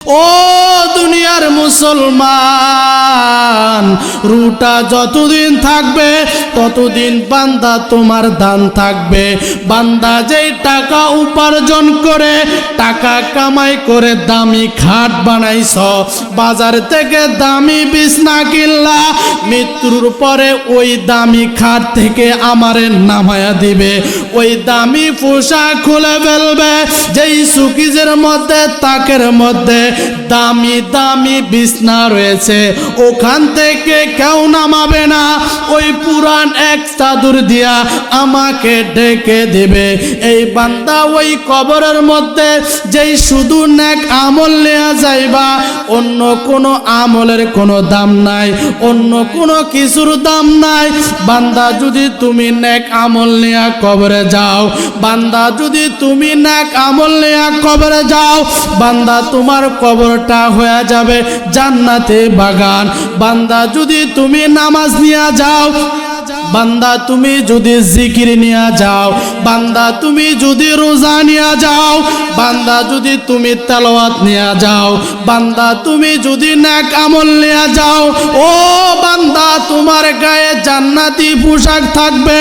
ও দুনিয়ার মুসলমান, রুটা যতদিন থাকবে ততদিন বান্দা তোমার দান থাকবে। বান্দা যেই টাকা উপার্জন করে, টাকা কামাই করে দামি খাট বানাইছ, বাজার থেকে দামি বিছনা কিনলা, মৃত্যুর পরে ওই দামি খাট থেকে আমারে নামায়া দিবে, ওই দামি পোশাক খুলে ফেলবে, যেই সুকিজের মধ্যে তাকের মধ্যে দামি দামি বিছনা রয়েছে, ওখান থেকে কেউ নামাবে না। ওই পুরান এক চাদর দিয়া আমাকে ডেকে দেবে। এই বান্দা ওই কবরের মধ্যে যেই শুধু নেক আমল নেওয়া যাইবা, অন্য কোনো আমলের কোনো দাম নাই, অন্য কোনো কিছুর দাম নাই। বান্দা যদি তুমি নেক আমল নেয়া কবরে যাও, বান্দা যদি তুমি নেক আমল নেয়া কবরে যাও, বান্দা তোমার কবরটা হয়ে যাবে জান্নাতে বাগান। বান্দা যদি তুমি নামাজ নিয়ে যাও, বান্দা তুমি যদি জিকির নিয়ে যাও, বান্দা তুমি যদি রোজা নিয়ে যাও, বান্দা যদি তুমি তেলাওয়াত নিয়ে যাও, বান্দা তুমি যদি নেক আমল নিয়ে যাও, ও বান্দা তোমার গায়ে জান্নাতি পোশাক থাকবে।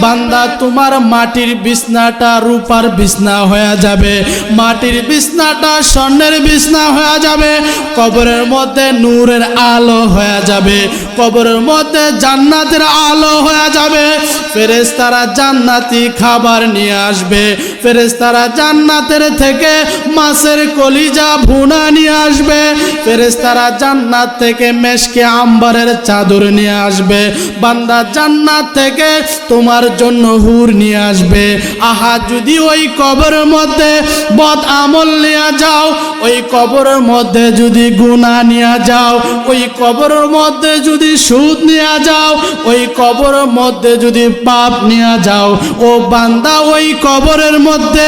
বান্দা তোমার মাটির বিছনাটা রূপার বিছনা হয়ে যাবে, মাটির বিছনাটা স্বর্ণের বিছনা হয়ে যাবে, কবরের মধ্যে নূরের আলো হয়ে যাবে, কবরের মধ্যে জান্নাতের আলো হয়ে যাবে। ফেরেশতারা জান্নাতি খাবার নিয়ে আসবে, ফেরেশতারা জান্নাতের থেকে মাছের কলিজা ভুনা নিয়ে আসবে, ফেরেশতারা জান্নাত থেকে মেশকে আম্বারের চাদর নিয়ে আসবে, বান্দা জান্নাত থেকে তোমার জন্য হুর নিয়ে আসবে। আহা, যদি ওই কবরের মধ্যে বদ আমল নিয়ে যাও, ওই কবরের মধ্যে যদি গুনাহ নিয়ে যাও, ওই কবরের মধ্যে যদি সুদ নিয়ে যাও, ওই কবরের মধ্যে যদি পাপ নিয়ে যাও, ও বান্দা ওই কবরের মধ্যে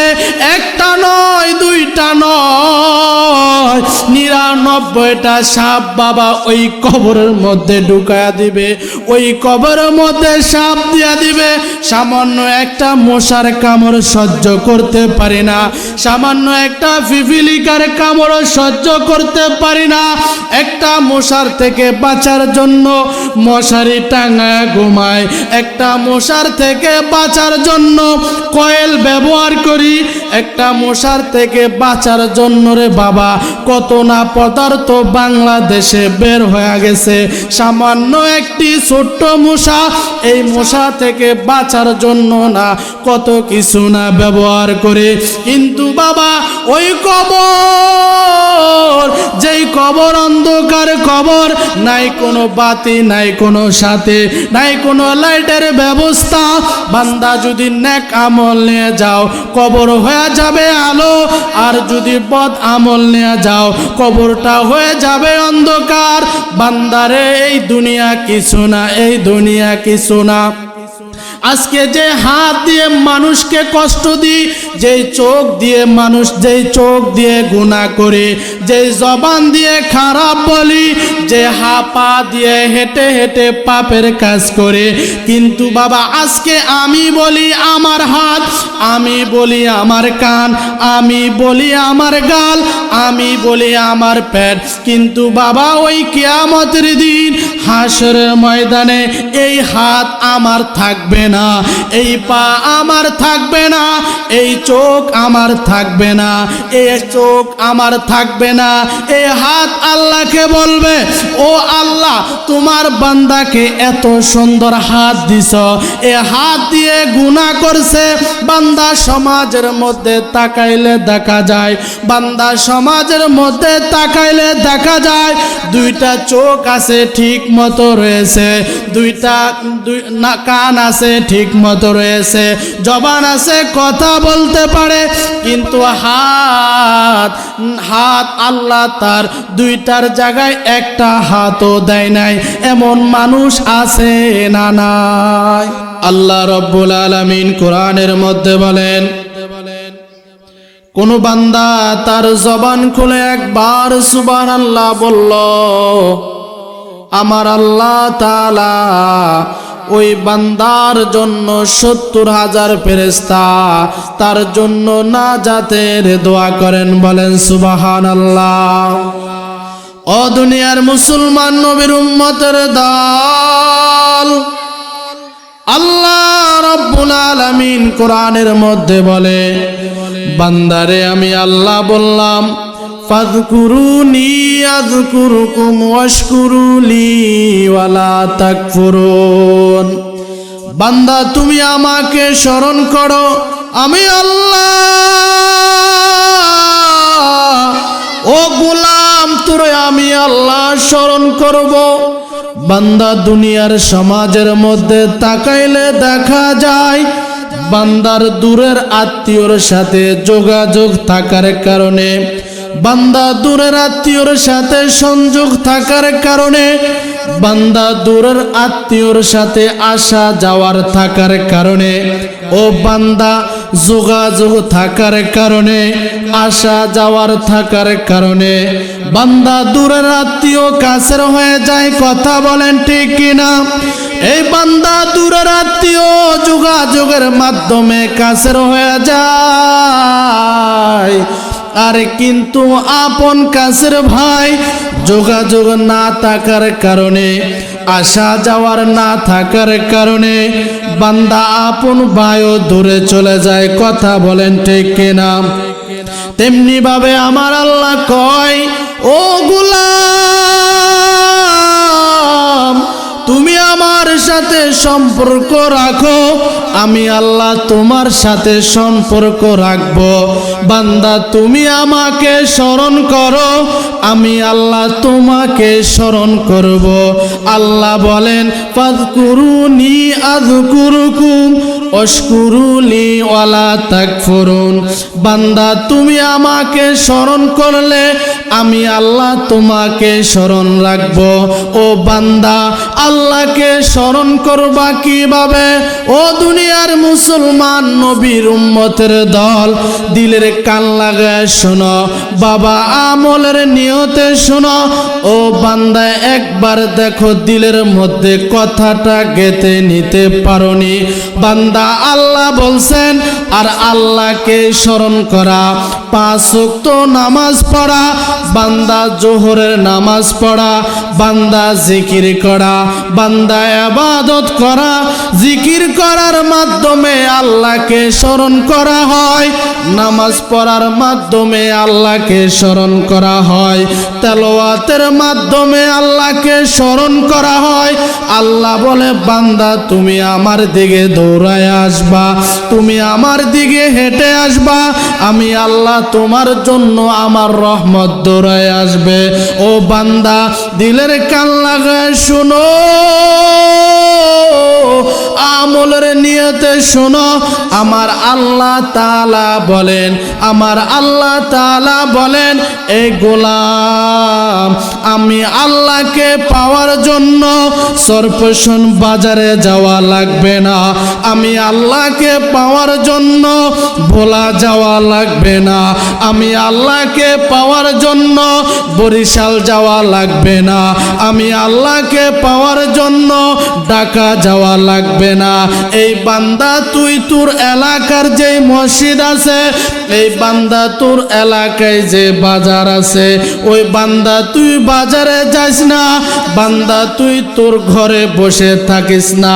একটা নয়, দুইটা নয়, 99টা সাপ বাবা ওই কবরের মধ্যে ঢুকায়া দিবে। ওই কবরের মধ্যে সাপ দিয়া দিবে। সামান্য একটা মশার কামড় সহ্য করতে পারি না, সামান্য একটা পিপিলিকার কামড় সহ্য করতে পারি না। একটা মশার থেকে বাঁচার জন্য মশারি টাঙায় ঘুমায়, একটা মশার থেকে বাঁচার জন্য কয়েল ব্যবহার করি, একটা মশার থেকে বাঁচার জন্য রে বাবা কত না পদার্থ বাংলাদেশে বের হয়ে গেছে। সামান্য একটি ছোট্ট মশা, এই মশা থেকে বাঁচার জন্য না কত কিছু না ব্যবহার করে। কিন্তু বাবা ওই কবর, যেই কবর অন্ধকার কবর, নাই কোনো বাতি, নাই কোনো সাথে, নাই কোনো লাইটের ব্যবস্থা, বান্দা যদি নেক আমল নিয়ে যাও কবর হয়ে যাবে আলো, আর যদি বদ আমল নিয়ে যাও কবরটা হয়ে যাবে অন্ধকার। বান্দারে এই দুনিয়া কিছু না, এই দুনিয়া কিছু না। আজকে যে হাত দিয়ে মানুষকে কষ্ট দিই, যেই চোখ দিয়ে মানুষ, যেই চোখ দিয়ে গুনাহ করে, যেই জবান দিয়ে খারাপ বলি, যে পা দিয়ে হেঁটে হেঁটে পাপের কাজ করে, কিন্তু বাবা আজকে আমি বলি আমার হাত, আমি বলি আমার কান, আমি বলি আমার গাল, আমি বলি আমার পেট, কিন্তু বাবা ওই কিয়ামতের দিন হাসরের ময়দানে এই হাত আমার থাকবে না, এই পা আমার থাকবে না, এই চোখ আমার থাকবে না, এই চোখ আমার থাকবে না। এই হাত আল্লাহকে বলবে, ও আল্লাহ তোমার বান্দাকে এত সুন্দর হাত দিছ, এই হাত দিয়ে গুনাহ করছে। বান্দা সমাজের মধ্যে তাকাইলে দেখা যায়, বান্দা সমাজের মধ্যে তাকাইলে দেখা যায় দুইটা চোখ আছে ঠিক মতো রয়েছে, দুইটা কান আছে ঠিক মতো রয়েছে, জবান আছে কথা বলতে পারে, কিন্তু হাত আল্লাহ তার দুইটার জায়গায় একটা হাতও দেয় নাই। এমন মানুষ আছে না নাই? আল্লাহ রব্বুল আলামিন কোরআনের মধ্যে বলেন, কোন বান্দা তার জবান খুলে একবার সুবহানাল্লাহ বলল, আমার আল্লাহ তাআলা ওই বান্দার জন্য 70,000 ফেরেশতা তার জন্য নাজাতের দোয়া করেন। বলেন সুবহানাল্লাহ। ও দুনিয়ার মুসলমান নবীর উম্মতের দল, আল্লাহ রাব্বুল আলামিন কোরআনের মধ্যে বলে, বান্দারে আমি আল্লাহ বললাম ফাযকুরুনি আযকুরুকুম ওয়াশকুরুলি ওয়ালা তাকফুরুন। বান্দা তুমি আমাকে স্মরণ করো, আমি আল্লাহ। ও গোলাম তোরে আমি আল্লাহ স্মরণ করব। বান্দা দুনিয়ার সমাজের মধ্যে তাকাইলে দেখা যায় বান্দার দূরের আত্মীয়র সাথে যোগাযোগ থাকার কারণে, বান্দা দূরের আত্মীয়র সাথে সংযোগ থাকার কারণে, বান্দা দূরের আত্মীয়র সাথে আসা যাওয়ার থাকার কারণে, ও বান্দা যোগাযোগ থাকার কারণে, আসা যাওয়ার থাকার কারণে বান্দা দূরের আত্মীয় কাছের হয়ে যায়। কথা বলেন ঠিক কিনা? এই বান্দা দূরের আত্মীয় যোগাযোগের মাধ্যমে কাছের হয়ে যায়, আর কিন্তু আপন কাছের ভাই যোগাযোগ না থাকার কারণে, আসা যাওয়ার না থাকার কারণে বান্দা আপন ভাইও দূরে চলে যায়। কথা বলেন ঠিক কিনা? তেমনি ভাবে আমার আল্লাহ কয়, ও গোলাম তুমি আমার সাথে সম্পর্ক রাখো, আমি আল্লাহ তোমার সাথে সম্পর্ক রাখব। বান্দা তুমি আমাকে স্মরণ করো, আমি আল্লাহ তোমাকে স্মরণ করব। আল্লাহ বলেন ফাযকুরুনি আযকুরুকুম ওয়াশকুরুলি ওয়ালা তাকফুরুন। বান্দা তুমি আমাকে স্মরণ করলে আমি আল্লাহ তোমাকে স্মরণ রাখব। ও বান্দা আল্লাহকে স্মরণ করবা কিভাবে? ও দুনিয়ার মুসলমান নবীর উম্মতের দল, দিলের কান লাগায় শোনো, বাবা আমলের নিয়তে শোনো। ও বান্দা একবার দেখো দিলের মধ্যে কথাটা গেঁথে নিতে পারোনি। বান্দা আল্লাহ বলছেন আর আল্লাহকে স্মরণ করা, 5 ওয়াক্ত নামাজ পড়া, বান্দা জোহরের নামাজ পড়া, বান্দা জিকির করা, বান্দা ইবাদত করা। জিকির করার মাধ্যমে আল্লাহকে স্মরণ করা হয়, নামাজ পড়ার মাধ্যমে আল্লাহকে স্মরণ করা হয়, তেলাওয়াতের মাধ্যমে আল্লাহকে স্মরণ করা হয়। আল্লাহ বলে বান্দা তুমি আমার দিকে দৌড়ায় আসবা, তুমি আমার দিকে হেঁটে আসবা, আমি আল্লাহ তোমার জন্য আমার রহমত দৌড়ায় আসবে। ও বান্দা দিলের কান লাগায় শুনো, আমলের নিয়তে শোনো। আমার আল্লাহ তাআলা বলেন, আমার আল্লাহ তাআলা বলেন, এই গোলাম আমি আল্লাহকে পাওয়ার জন্য সরপশন বাজারে যাওয়া লাগবে না, আমি আল্লাহকে পাওয়ার জন্য ভোলা যাওয়া লাগবে না, আমি আল্লাহকে পাওয়ার জন্য বরিশাল যাওয়া লাগবে না, আমি আল্লাহকে পাওয়ার জন্য ঢাকা যাওয়া লাগবে না। এই বান্দা তুই তোর এলাকার যে মসজিদ আছে, এই বান্দা তোর এলাকায় যে বাজার আছে, ওই বান্দা তুই বাজারে যাস না, বান্দা তুই তোর ঘরে বসে থাকিস না,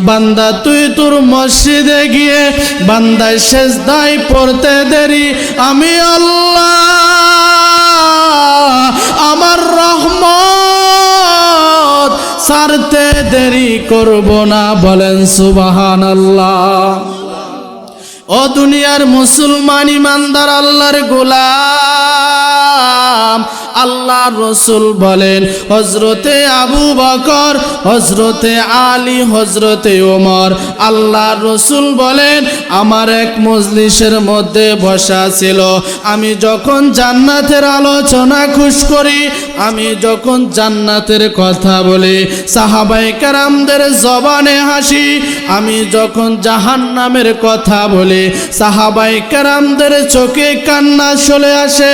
বান্দা তুই তোর মসজিদে গিয়ে বান্দায় সেজদায় পড়তে দেরি আমি আল্লাহ আমার রহমত ছাড়তে দেরি করব না। বলেন সুবহানাল্লাহ। ও দুনিয়ার মুসলমান ইমানদার আল্লাহর গোলাম, আল্লাহ রসুল বলেন, হজরতে আবু বকর, হজরতে আলী, হজরতে ওমর, আল্লাহ রসুল বলেন আমার এক মজলিসের মধ্যে বসা ছিল, আমি যখন জান্নাতের আলোচনা খুশ করি আমি যখন জান্নাতের কথা বলি সাহাবায়ে কেরামদের জবানে হাসি, আমি যখন জাহান্নামের কথা বলি সাহাবায়ে কেরামদের চোখে কান্না চলে আসে।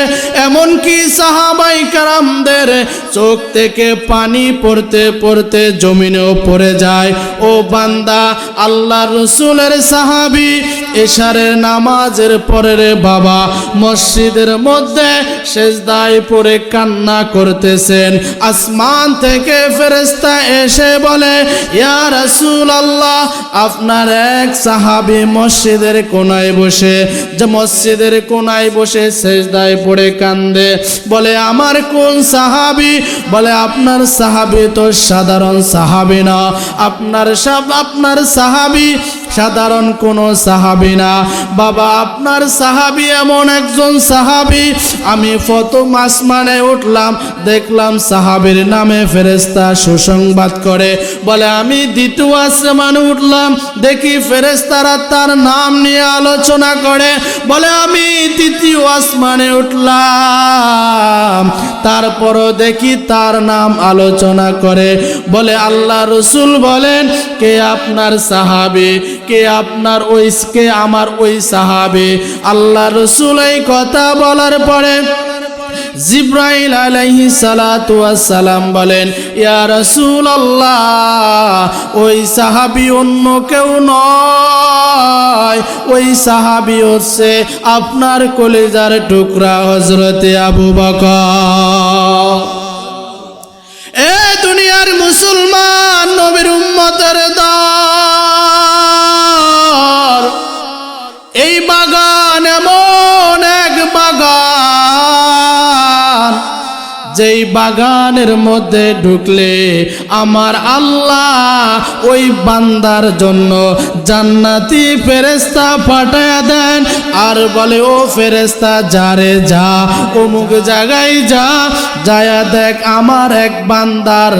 এমনকি সাহাবায়ে কেরামদের চোখ থেকে পানি পড়তে পড়তে জমিনেও পড়ে যায়। ও বান্দা, আল্লাহ রসুলের সাহাবী এশারের নামাজের পরে রে বাবা মসজিদের মধ্যে সেজদায় পড়ে কান্না করতেছেন। আসমান থেকে ফেরেশতা এসে বলে, ইয়া রাসূলুল্লাহ, আপনার এক সাহাবী মসজিদের কোনায় বসে সেজদায় পড়ে কান্দে। বলে আমার কোন সাহাবী? বলে আপনার সাহাবী তো সাধারণ সাহাবী না, আপনার সাহাবী সাধারণ কোনো সাহাবী না বাবা, আপনার সাহাবী এমন একজন সাহাবী, আমি প্রথম আসমানে উঠলাম, দেখলাম সাহাবীর নামে ফেরেশতা সুসংবাদ করে। বলে আমি দ্বিতীয় আসমানে উঠলাম, দেখি ফেরেশতারা তার নাম নিয়ে আলোচনা করে। বলে আমি তৃতীয় আসমানে উঠলাম, তারপরও দেখি তার নাম আলোচনা করে। বলে আল্লাহ রসুল বলেন, কে আপনার সাহাবী, কে আমার ওই সাহাবী? আল্লাহ রসুল এই কথা বলার পরে জিব্রাইল আলাইহিস সালাতু ওয়াস সালাম বলেন, ইয়া রাসূলুল্লাহ, ওই সাহাবী অন্য কেউ নয়, ওই সাহাবী হচ্ছে আপনার কলিজার টুকরা হযরতে আবু বকর। এ দুনিয়ার মুসলমান, নবীর উম্মতের দল, এই বাগান এমন এক বাগান, যেই বাগানের মধ্যে ঢুকলে আমার আল্লাহ ওই বান্দার জন্য জান্নাতি ফেরেশতা পাঠায়া দেন, আর বলে ও ফেরেশতা যারে যা অমুক জায়গায় যায়া দেখ আমার এক বান্দার,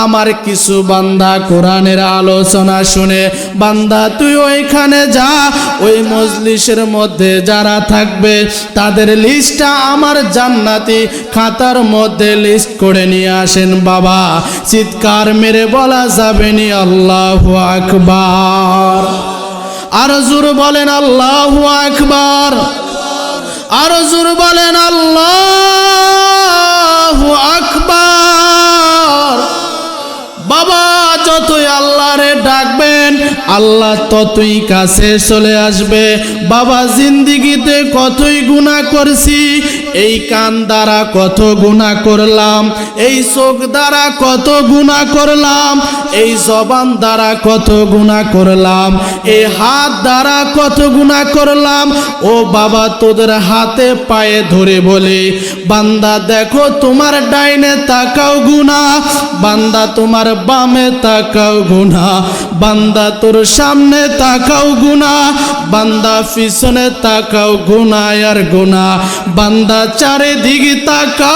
আমার কিছু বান্দা কোরআনের আলোচনা শুনে, বান্দা তুই ওইখানে যা, ওই মজলিসের মধ্যে যারা থাকবে তাদের লিস্টটা আমার জান্নাতি খাতার মধ্যে লিস্ট করে নিয়ে আসেন। বাবা চিৎকার মেরে বলা যাবে নি আল্লাহু আকবার? আর জোর বলেন আল্লাহু আকবার, আর জোর বলেন আল্লাহু আকবার। বাবা যতই আল্লাহরে ডাকবেন আল্লাহ ততই কাছে চলে আসবে। বাবা জিন্দিগিতে কতই গুনাহ করছি, এই কান দ্বারা কত গুনাহ করলাম, এই চোখ দ্বারা কত গুনাহ করলাম, এই জবান দ্বারা কত গুনাহ করলাম, এই হাত দ্বারা কত গুনাহ করলাম। ও বাবা তোদের হাতে পায়ে ধরে বলে, বান্দা দেখো তোমার ডাইনে তাকাও গুনাহ, বান্দা তোমার বামে তাকাও গুনাহ, বান্দা তোর সামনে তাকাও গুনাহ, বান্দা পিছনে তাকাও গুনাহ আর গুনাহ, বান্দা চারিদিকে তাকাও,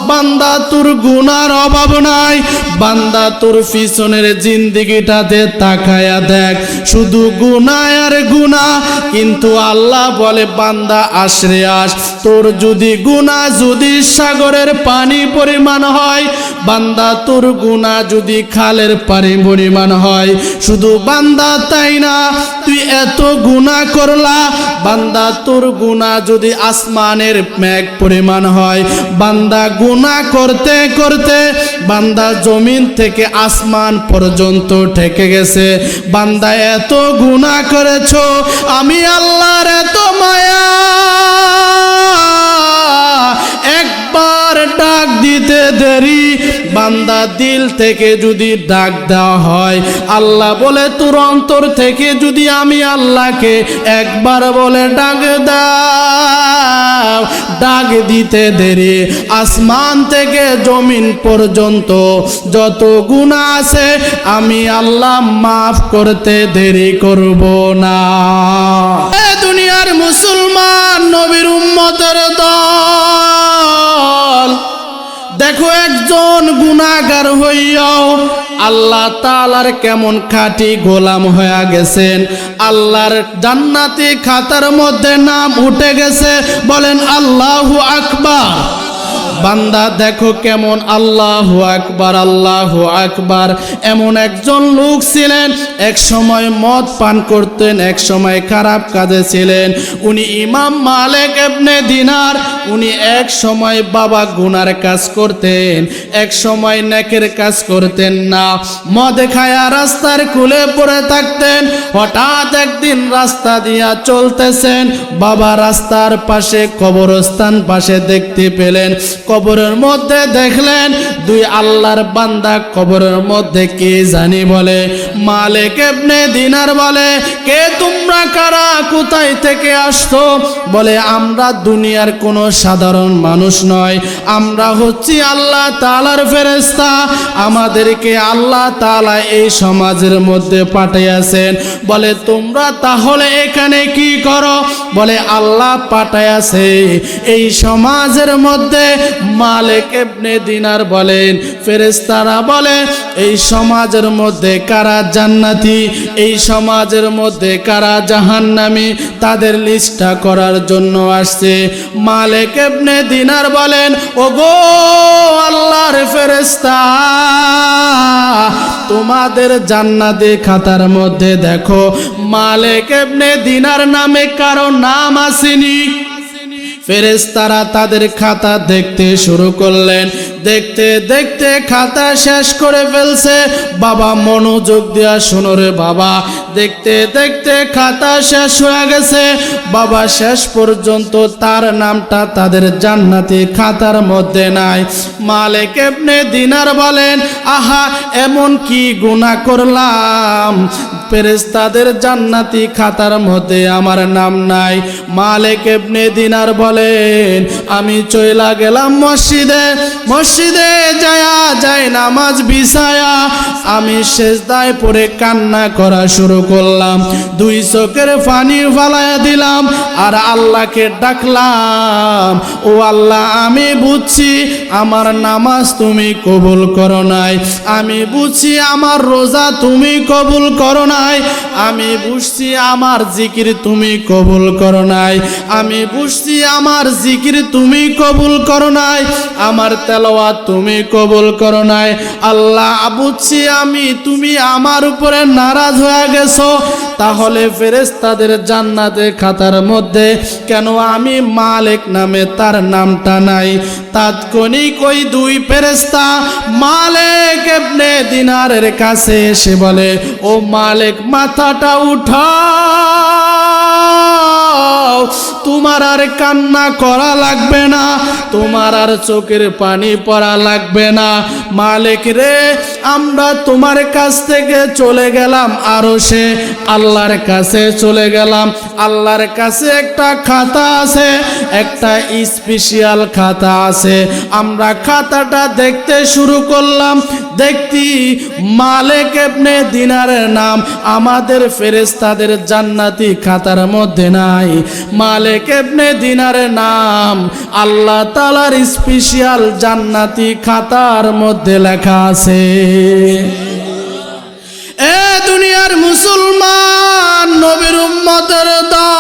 বান্দা তোর গুনার অভাব নাই, বান্দা তোর পিছনের জিন্দিগিটাতে তাকায়া দেখ শুধু গুনাহ আর গুনাহ। কিন্তু আল্লাহ বলে বান্দা আশ্রে আস, তোর যদি গুনাহ যদি সাগরের পানি পরিমাণ হয়, বান্দা তোর গুনাহ যদি খালের পানি পরিমাণ হয়, শুধু বান্দা তাই না, তুই এত গুনাহ করলা, বান্দা তোর গুনাহ যদি আসমানের মেঘ পরিমাণ হয়, বান্দা গুনাহ করতে করতে বান্দা জমিন থেকে আসমান পর্যন্ত ঠেকে গেছে। বান্দা এত গুনাহ করেছো, আমি আল্লাহর এত মায়া, একবার ডাক দিতে দেরি, বান্দা দিল থেকে যদি ডাক দেওয়া হয়, আল্লাহ বলে তোর অন্তর থেকে যদি আমি আল্লাহকে একবার বলে ডাক দাও, ডাক দিতে দেরি, আসমান থেকে জমিন পর্যন্ত যত গুনাহ আছে আমি আল্লাহ মাফ করতে দেরি করব না। এ দুনিয়ার মুসলমান, নবীর উম্মতের দল, দেখো একজন গুনাহগার হইয়াও আল্লাহ তাআলার কেমন খাঁটি গোলাম হয়ে গেছেন, আল্লাহর জান্নাতি খাতার মধ্যে নাম উঠে গেছে। বলেন আল্লাহু আকবার। বান্দা দেখো কেমন আল্লাহু আকবার, আল্লাহু আকবার। এমন একজন লোক ছিলেন, এক সময় মদ পান করতেন, এক সময় খারাপ কাজে ছিলেন। উনি ইমাম মালিক ইবনে দিনার। উনি এক সময় বাবা গুনার কাজ করতেন, এক সময় নেকের কাজ করতেন না। মদ খায়া রাস্তার কুলে পড়ে থাকতেন। হঠাৎ একদিন রাস্তা দিয়া চলতেছেন, বাবা রাস্তার পাশে কবরস্থান পাশে দেখতে পেলেন। কবরের মধ্যে দেখলেন দুই আল্লাহর বান্দা। কবরের মধ্যে কে জানি বলে মালিক ইবনে দিনার। বলে কে তোমরা কারা, কোথায় থেকে আসছো? বলে আমরা দুনিয়ার কোনো সাধারণ মানুষ নয়, আমরা হচ্ছি আল্লাহ তাআলার ফেরেশতা। আমাদেরকে আল্লাহ তাআলা এই সমাজের মধ্যে পাঠাইয়াছেন। বলে তোমরা তাহলে এখানে কি করো? বলে আল্লাহ পাঠাইয়াছে এই সমাজের মধ্যে। মালিক ইবনে দিনার বলেন ফেরেশতারা বলে এই সমাজের মধ্যে কারা জান্নাতি, এই সমাজের মধ্যে কারা জাহান্নামী, তাদের লিস্টটা করার জন্য আসছে। মালিক ইবনে দিনার বলেন ওগো আল্লাহর ফেরেশতা, তোমাদের জান্নাতি খাতার মধ্যে দেখো মালিক ইবনে দিনার নামে কারো নাম আসেনি। ফেরেশতারা তাদের খাতা দেখতে শুরু করলেন। দেখতে দেখতে খাতা শেষ করে ফেলছে। বাবা মনোযোগ দিয়া শোনো রে বাবা। দেখতে দেখতে খাতা শেষ হয়ে গেছে। বাবা শেষ পর্যন্ত তার নামটা তাদের জান্নাতি খাতার মধ্যে নাই। মালিক ইবনে দিনার বলেন আহা এমন কি গুনাহ করলাম, ফেরেশতাদের জান্নাতি খাতার মধ্যে আমার নাম নাই। মালিক ইবনে দিনার বলেন আমি চইলা গেলাম মসজিদে, মসজিদে যায় নামাজ বিছায়া আমি সেজদায় পড়ে কান্না করা শুরু করলাম। দুই চোখের পানি ফালাইয়া দিলাম আর আল্লাহকে ডাকলাম ও আল্লাহ আমি বুঝছি আমার নামাজ তুমি কবুল করো নাই, আমি বুঝছি আমার রোজা তুমি কবুল করো নাই, আমি বুঝছি আমার জিকির তুমি কবুল করো নাই, আমি বুঝছি আমার জিকির তুমি কবুল করো নাই, আমার তেলাওয়াত তুমি কবুল করো নাই। আল্লাহ বুঝছি আমি তুমি আমার উপরে নারাজ হয়ে গেছো। তাহলে ফেরেশতাদের জান্নাতের খাতার মধ্যে কেন আমি মালিক নামে তার নামটা নাই? তাৎক্ষণিক ওই দুই ফেরেশতা মালিক ইবনে দিনারের কাছে এসে বলে ও মালিক মাথাটা উঠাও, তোমার আর কান্না করা লাগবে না, তোমার আর চোখের পানি পড়া লাগবে না। মালিক রে আমরা তোমার কাছ থেকে চলে গেলাম আরশে, আল্লাহর কাছে চলে গেলাম। আল্লাহর কাছে একটা খাতা আছে, একটা স্পেশাল খাতা আছে। আমরা খাতাটা দেখতে শুরু করলাম। দেখতি মালিক ইবনে দিনারের নাম আমাদের ফেরেশতাদের জান্নাতি খাতার মধ্যে নাই। মালিক ইবনে দিনারের নাম আল্লাহ তাআলার স্পেশাল জান্নাতি খাতার মধ্যে লেখা আছে। এ দুনিয়ার মুসলমান নবীর উম্মতের দল,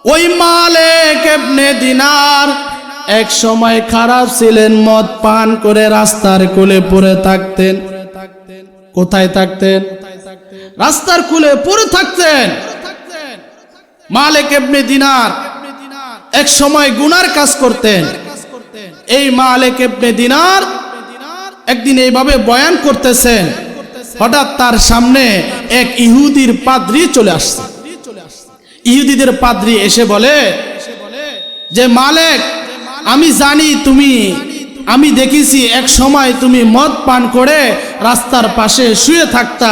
ওই মালিক ইবনে দিনার এক সময় খারাপ ছিলেন, মদ পান করে রাস্তার কোলে পড়ে থাকতেন। কোথায় থাকতেন? রাস্তার কোলে পড়ে থাকতেন। মালিক ইবনে দিনার এক সময় গুনার কাজ করতেন। এই মালিক ইবনে দিনার একদিন এইভাবে বয়ান করতেছেন, হঠাৎ তার সামনে এক ইহুদির পাদ্রী চলে আসছে। ইহুদিদের পাদ্রী এসে বলে যে মালিক আমি জানি তুমি, আমি দেখেছি এক সময় তুমি মদ পান করে রাস্তার পাশে শুয়ে থাকতা,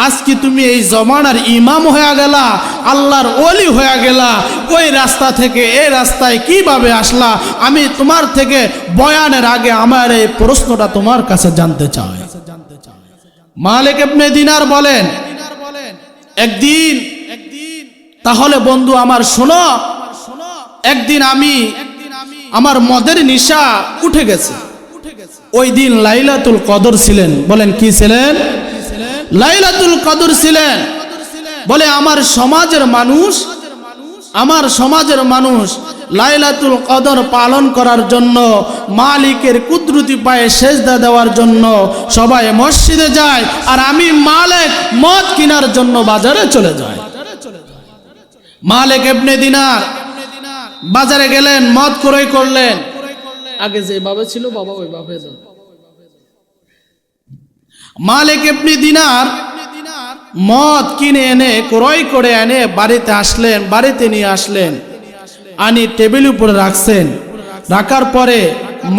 আজকে তুমি এই জমানার ইমাম হয়ে গেলা, আল্লাহর ওলি হয়ে গেলা, ওই রাস্তা থেকে এই রাস্তায় কিভাবে আসলা? আমি তোমার থেকে বয়ানের আগে আমার এই প্রশ্নটা তোমার কাছে জানতে চাই। মালিক ইবনে দিনার বলেন একদিন, তাহলে বন্ধু আমার শোনো, একদিন আমি আমার মদের নেশা উঠে গেছে, ওই দিন লাইলাতুল কদর ছিলেন। বলেন কি ছিলেন? লাইলাতুল কদর ছিলেন। বলে আমার সমাজের মানুষ লাইলাতুল কদর পালন করার জন্য, মালিকের কুদরতি পায়ে সেজদা দেওয়ার জন্য সবাই মসজিদে যায়, আর আমি মালিক মদ কেনার জন্য বাজারে চলে যাই। মালিক ইবনে দিনার বাজারে গেলেন, মদ ক্রয় করলেন। আগে যে বাবা ছিল বাবা ওই বাবা যান। মালিক ইবনে দিনার মদ কিনে এনে ক্রয় করে এনে বাড়িতে আসলেন, বাড়িতে নিয়ে আসলেন, আনি টেবিল উপরে রাখছেন। রাখার পরে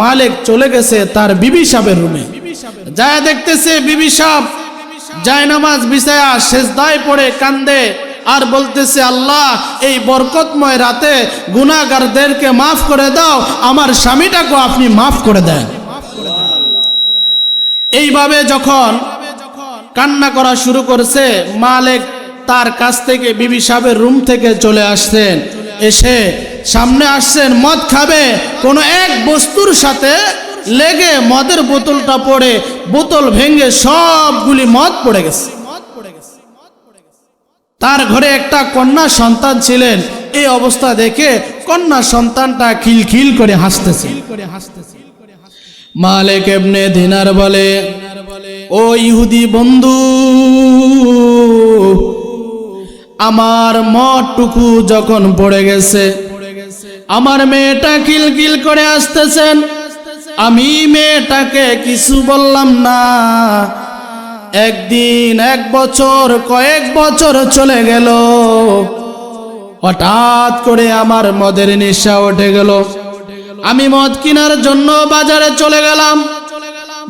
মালিক চলে গেছে তার বিবি সাহেবের রুমে। যায় দেখতেছে বিবি সাহেব জায়নামাজ বিছায়া সেজদায় পড়ে কান্দে আর বলতেছে, আল্লাহ এই বরকতময় রাতে গুনাহগারদেরকে মাফ করে দাও, আমার স্বামীটাকে আপনি মাফ করে দেন। এইভাবে যখন কান্না করা শুরু করছে, মালিক তার কাছ থেকে বিবি সাহেবের রুম থেকে চলে আসছেন, এসে সামনে আসছেন, মদ খাবে। কোনো এক বস্তুর সাথে লেগে মদের বোতলটা পড়ে, বোতল ভেঙে সবগুলি মদ পড়ে গেছে। তার ঘরে একটা কন্যা সন্তান ছিলেন। এই অবস্থা দেখে কন্যা সন্তানটা খিলখিল করে হাসতেছে। মালিক ইবনে দিনার বলে, ও ইহুদি বন্ধু, আমার মদটুকু যখন পড়ে গেছে, আমার মেয়েটা কিলকিল করে আসতেছেন, আমি মেয়েটাকে কিছু বললাম না। একদিন, এক বছর, কয়েক বছর চলে গেল, হঠাৎ করে আমার মদের নেশা উঠে গেল। আমি মদ কেনার জন্য বাজারে চলে গেলাম,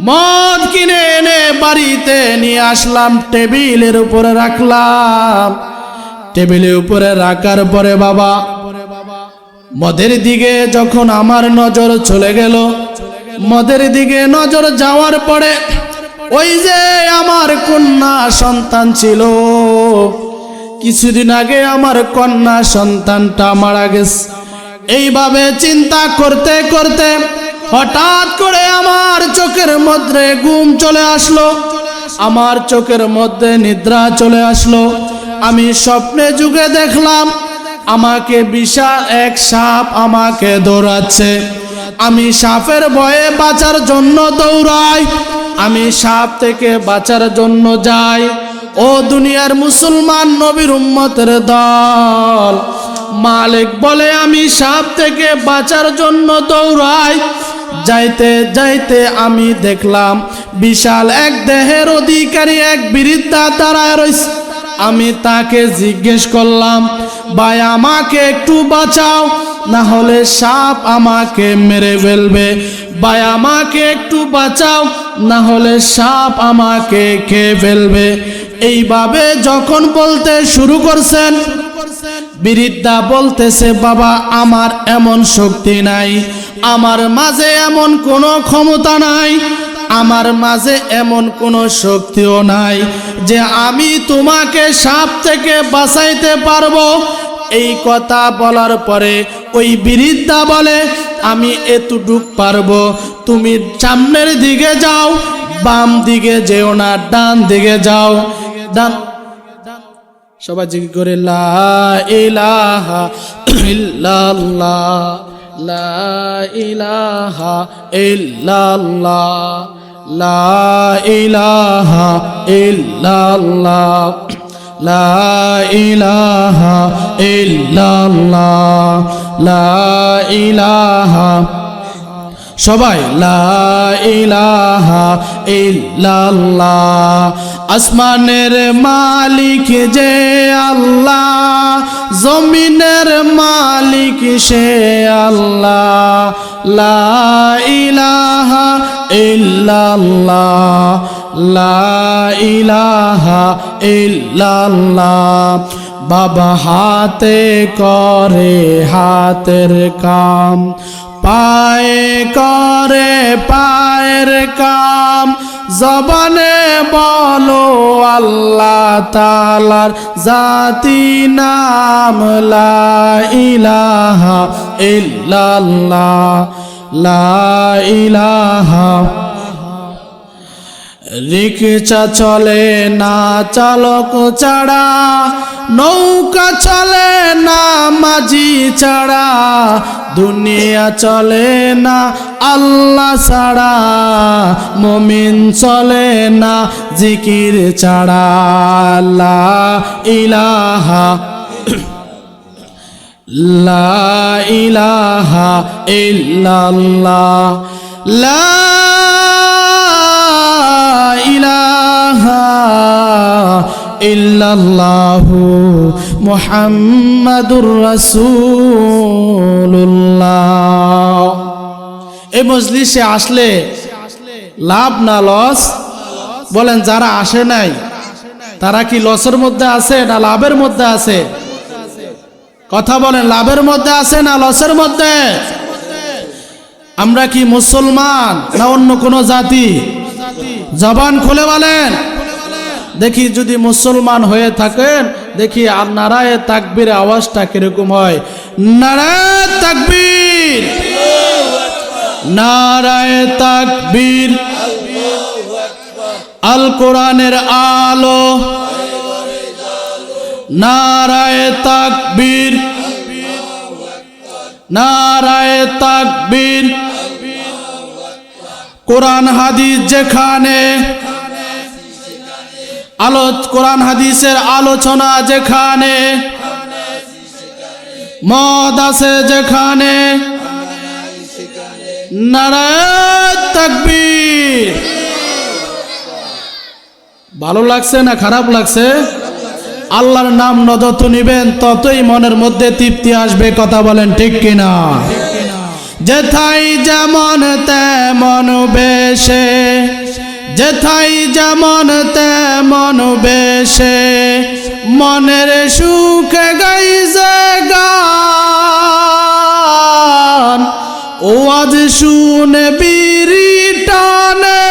মদ কিনে এনে বাড়িতে নিয়ে আসলাম, টেবিলের উপরে রাখলাম। টেবিলের উপরে রাখার পরে বাবা, মদের দিকে যখন আমার নজর চলে গেল, মদের দিকে নজর যাওয়ার পরে ওই যে আমার কন্যা সন্তান ছিল, কিছুদিন আগে আমার কন্যা সন্তানটা মারা গেছে। এইভাবে চিন্তা করতে করতে হঠাৎ করে আমার চোখের মধ্যে ঘুম চলে আসলো, আমার চোখের মধ্যে নিদ্রা চলে আসলো। আমি স্বপ্নে যুগে দেখলাম আমাকে বিশাল এক সাপ আমাকে দৌড়াচ্ছে। আমি সাপের ভয়ে বাঁচার জন্য দৌড়াই, আমি সাপ থেকে বাঁচার জন্য যাই। ও দুনিয়ার মুসলমান নবীর উম্মতের দল, মালিক বলে আমি সাপ থেকে বাঁচার জন্য দৌড়াই। যাইতে যাইতে আমি দেখলাম বিশাল এক দেহের অধিকারী এক বৃদ্ধা দাঁড়ায় রয়েছে। আমি তাকে জিজ্ঞেস করলাম, ভাই আমাকে একটু বাঁচাও, না হলে সাপ আমাকে মেরে ফেলবে। ভাই আমাকে একটু বাঁচাও, না হলে সাপ আমাকে খেয়ে ফেলবে। এইভাবে যখন বলতে শুরু করছেন, বৃদ্ধা বলতেছে, বাবা আমার এমন শক্তি নাই, আমার মাঝে এমন কোনো ক্ষমতা নাই, আমার মাঝে এমন কোনো শক্তিও নাই যে আমি তোমাকে সাপ থেকে বাঁচাইতে পারবো। এই কথা বলার পরে ওই বৃদ্ধা বলে, আমি এতটুক পারবো, তুমি সামনের দিকে যাও, বাম দিকে যেও না, ডান দিকে যাও। ডান সবাই জিজ্ঞেস করে, লা ইলাহা ইল্লাল্লাহ, লা ইলাহা ইল্লাল্লাহ, লা ইলাহা ইল্লাল্লাহ, লা ইলাহা ইল্লাল্লাহ, লা ইলাহা। সবাই লা ইলাহা ইল্লাল্লাহ। আসমানের মালিক যে আল্লাহ, জমিনের মালিক সে আল্লাহ, লা ইলাহা ইল্লাল্লাহ, লা ইলাহা ইল্লাল্লাহ। বাবা হাতে করে হাতের কাম, পায়ে করে পায়ের কাম, জবানে বলো আল্লাহ তাআলার জাতি নাম, লা ইলাহা ইল্লাল্লাহ, লা ইলাহা রিকশা চলে না চালক ছাড়া, নৌকা চলে না মাঝি ছাড়া, দুনিয়া চলে না আল্লাহ ছাড়া, মুমিন চলে না জিকির ছাড়া। লা ইলাহা লা ইলাহা ইল্লাল্লাহ, লা ইলাহা ইল্লাল্লাহু মুহাম্মাদুর রাসূলুল্লাহ। এই মজলিসে আসলে লাভ না লস? বলেন, যারা আসে নাই তারা কি লসের মধ্যে আছে না লাভের মধ্যে আছে? কথা বলেন, লাভের মধ্যে আছে না লসের মধ্যে? আমরা কি মুসলমান না অন্য কোনো জাতি? জবান খুলে বলেন দেখি। যদি মুসলমান হয়ে থাকেন দেখি আর নারায়ে তাকবীর আওয়াজটা কিরকম হয়? নারায়ে তাকবীর, নারায়ে তাকবীর। আল কোরআনের আলো, নারায়ে তাকবীর, নারায়ে তাকবীর। কোরআন হাদিস যেখানে কোরআন হাদিসের আলোচনা যেখানে, মদ আছে যেখানে, নারায়ে তাকবীর। ভালো লাগছে না খারাপ লাগছে? আল্লাহর নাম যত নিবেন ততই মনের মধ্যে তৃপ্তি আসবে। কথা বলেন ঠিক কিনা? যেথাই যেমন তেমন বেশে, যেথাই যেমন তেমন বেশে, মনের সুখে গাইছে গান, ওয়াজ শুনে বিড়ি টানে,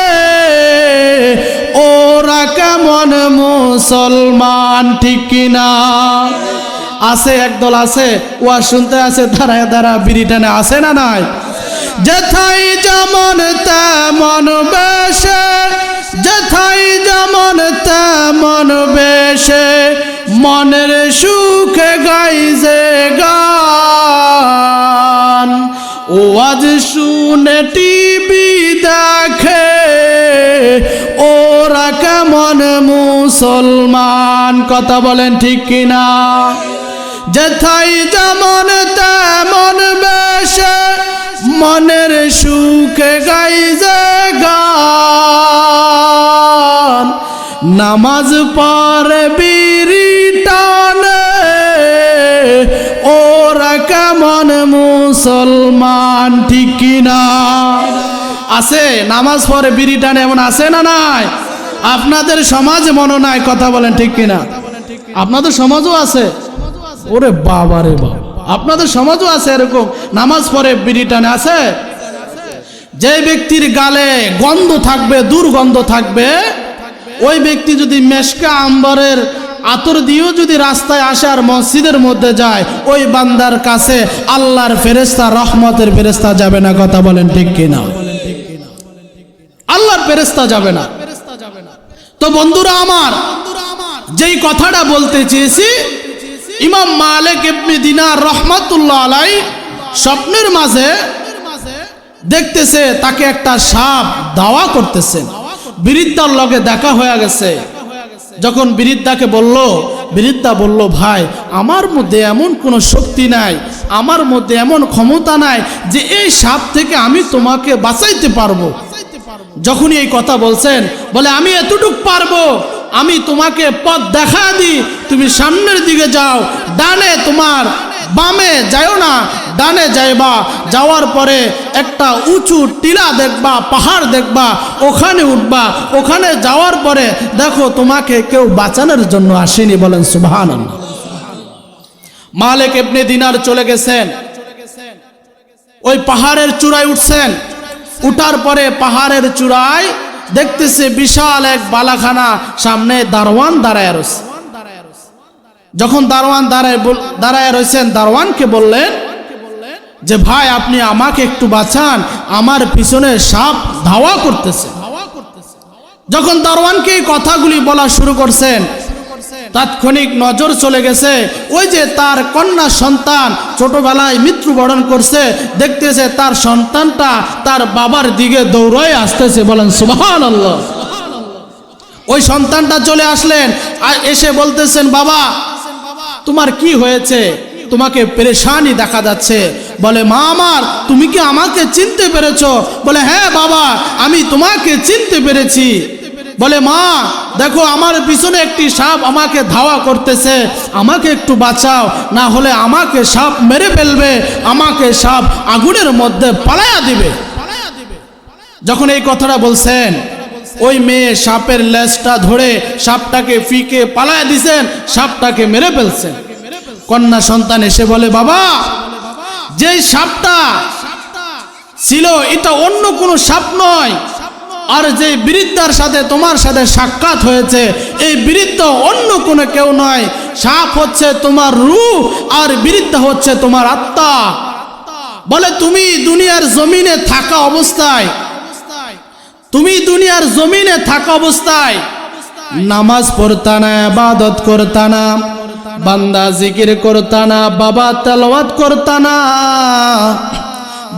ওরা কেমন মুসলমান? ঠিক কিনা? আছে একদল আছে ওয়াজ শুনতে আছে দাঁড়ায় দাঁড়া বিড়ি টানে, আছে না নাই? যেথাই যেমন তেমন বেশে, যেথাই যেমন তেমন বেশে, মনের সুখে গাইছে গান, ওয়াজ শুনে টিভি দেখে, ওরা কেমন মুসলমান? কথা বলেন ঠিক কিনা? যেথাই যেমন তেমন বেশে, মনের সুখে গাইছে গান, নামাজ পড়ে বিড়ি টানে, ওরা কেমন মুসলমান? ঠিক কিনা? আছে নামাজ পড়ে বিড়ি টানে, এমন আছে না নাই? আপনাদের সমাজ মনে নাই? কথা বলেন ঠিক কিনা? আপনাদের সমাজও আছে? ওরে বাবা রে বাবা, আপনাদের সমাজও আছে এরকম নামাজ পড়ে বিড়ি টানে? আছে? যে ব্যক্তির গালে গন্ধ থাকবে, দুর্গন্ধ থাকবে, ওই ব্যক্তি যদি মেশকা আম্বরের আতর দিয়েও যদি রাস্তায় আসে আর মসজিদের মধ্যে যায়, ওই বান্দার কাছে আল্লাহর ফেরেশতা, রহমতের ফেরেশতা যাবে না। কথা বলেন ঠিক কিনা? আল্লাহর ফেরেশতা যাবে না। তো বন্ধুরা আমার, যেই কথাটা বলতে চেয়েছি, ইমাম মালিক ইবনে দিনার রহমাতুল্লাহ আলাইহি স্বপ্নের মাঝে দেখতেছে তাকে একটা সাপ দাওয়া করতেছে। বৃদ্ধার লগে দেখা হয়ে গেছে। যখন বৃদ্ধাকে বলল, বৃদ্ধা বলল, ভাই আমার মধ্যে এমন কোনো শক্তি নাই, আমার মধ্যে এমন ক্ষমতা নাই যে এই সাপ থেকে আমি তোমাকে বাঁচাইতে পারবো। যখনই এই কথা বলছেন, বলে আমি এতটুক পারবো, আমি তোমাকে পথ দেখা দিই, তুমি সামনের দিকে যাও, ডানে তোমার বামে যাও না, ডানে যাইবা, যাওয়ার পরে একটা উঁচু টিলা দেখবা, পাহাড় দেখবা, ওখানে উঠবা, ওখানে যাওয়ার পরে দেখো তোমাকে কেউ বাঁচানোর জন্য আসেনি। বলেন সুবহানাল্লাহ। মালিক ইবনে দিনার চলে গেছেন, ওই পাহাড়ের চূড়ায় উঠছেন। উঠার পরে পাহাড়ের চূড়ায় দেখতেছে বিশাল এক বালাখানা, সামনে দারোয়ান দাঁড়ায় রয়েছে। যখন দারোয়ান দাঁড়ায় রয়েছেন, দারোয়ানকে বললেন যে ভাই আপনি আমাকে একটু বাঁচান, আমার পিছনে সাপ ধাওয়া করতেছে। যখন দারোয়ানকে এই কথাগুলি বলা শুরু করছেন, তাৎক্ষণিক নজর চলে গেছে ওই যে তার কন্যা সন্তান ছোটবেলায় মৃত্যুবরণ করছে, দেখতেছে তার সন্তানটা তার বাবার দিকে দৌড়ায় আসতেছে। বলেন সুবহানাল্লাহ। ওই সন্তানটা চলে আসলেন, আর এসে বলতেছেন, বাবা তোমার কি হয়েছে, তোমাকে পেরেশানি দেখা যাচ্ছে। বলে, মা আমার, তুমি কি আমাকে চিনতে পেরেছো? বলে, হ্যাঁ বাবা, আমি তোমাকে চিনতে পেরেছি। বলে, মা দেখো আমার পিছনে একটি সাপ আমাকে ধাওয়া করতেছে, আমাকে একটু বাঁচাও, না হলে আমাকে সাপ মেরে ফেলবে, আমাকে সাপ আগুনের মধ্যে পালায়া দিবে। যখন এই কথাটা বলছেন, ওই মেয়ে সাপের লেজটা ধরে সাপটাকে ফিকে পালায়া দিছেন, সাপটাকে মেরে ফেলছেন। কন্যা সন্তান এসে বলে, বাবা যেই সাপটা ছিল এটা অন্য কোনো সাপ নয়, আর যে বৃদ্ধার সাথে তোমার সাথে সাক্ষাৎ হয়েছে এই বৃদ্ধ অন্য কোনো কেউ নয়, সাপ হচ্ছে তোমার রূহ আর বৃদ্ধ হচ্ছে তোমার আত্মা। বলে, তুমি দুনিয়ার জমিনে থাকা অবস্থায়, তুমি দুনিয়ার জমিনে থাকা অবস্থায় নামাজ পড়তা না, ইবাদত করতা না, বান্দা জিকির করতা না, বাবা তেলাওয়াত করতা না,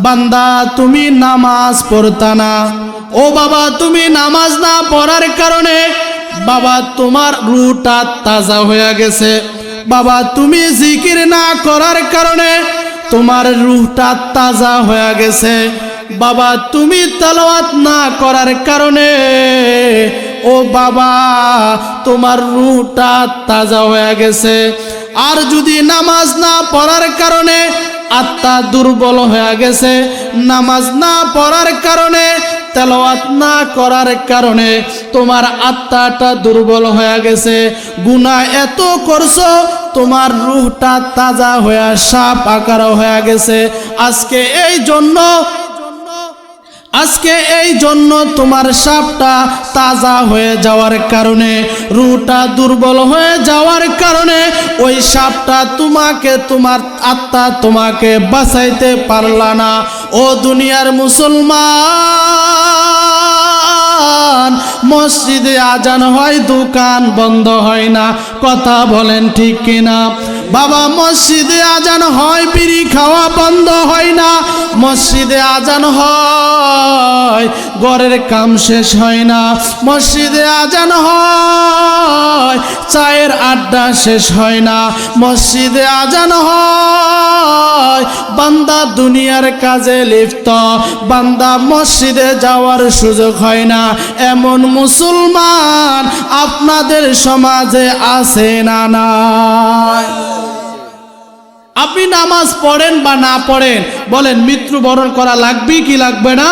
বান্দা তুমি নামাজ পড়তা না। ও বাবা, তুমি নামাজ না পড়ার কারণে বাবা তোমার রূহটা তাজা হয়ে গেছে। বাবা তুমি জিকির না করার কারণে তোমার রূহটা তাজা হয়ে গেছে। বাবা তুমি তেলাওয়াত না করার কারণে ও বাবা তোমার রূহটা তাজা হয়ে গেছে। আর যদি নামাজ না পড়ার কারণে আত্মা দুর্বল হয়ে গেছে, নামাজ না পড়ার কারণে, তেলাওয়াত না করার কারণে তোমার আত্মাটা দুর্বল হয়ে গেছে, গুনাহ এত করছো তোমার রূহটা তাজা হয়ে সাপ আকার হয়ে গেছে। আজকে এই জন্য তোমার সাপটা তাজা হয়ে যাওয়ার কারণে, রূহটা দুর্বল হয়ে যাওয়ার কারণে ওই সাপটা তোমাকে, তোমার আত্মা তোমাকে বাঁচাইতে পারলা না। ও দুনিয়ার মুসলমান, মসজিদে আজান হয়, দোকান বন্ধ হয় না, কথা বলেন ঠিক কিনা? বাবা মসজিদে আজান হয়, বিড়ি খাওয়া বন্ধ হয় না, মসজিদে আজান হয়, ঘরের কাম শেষ হয় না, মসজিদে আজান হয়, চায়ের আড্ডা শেষ হয় না, মসজিদে আজান হয়, বান্দা দুনিয়ার কাজে লিপ্ত, বান্দা মসজিদে যাওয়ার সুযোগ হয় না। এমন মুসলমান আপনাদের সমাজে আছে না নাই? আপনি নামাজ পড়েন বা না পড়েন, বলেন মৃত্যুবরণ করা লাগবে কি লাগবে না?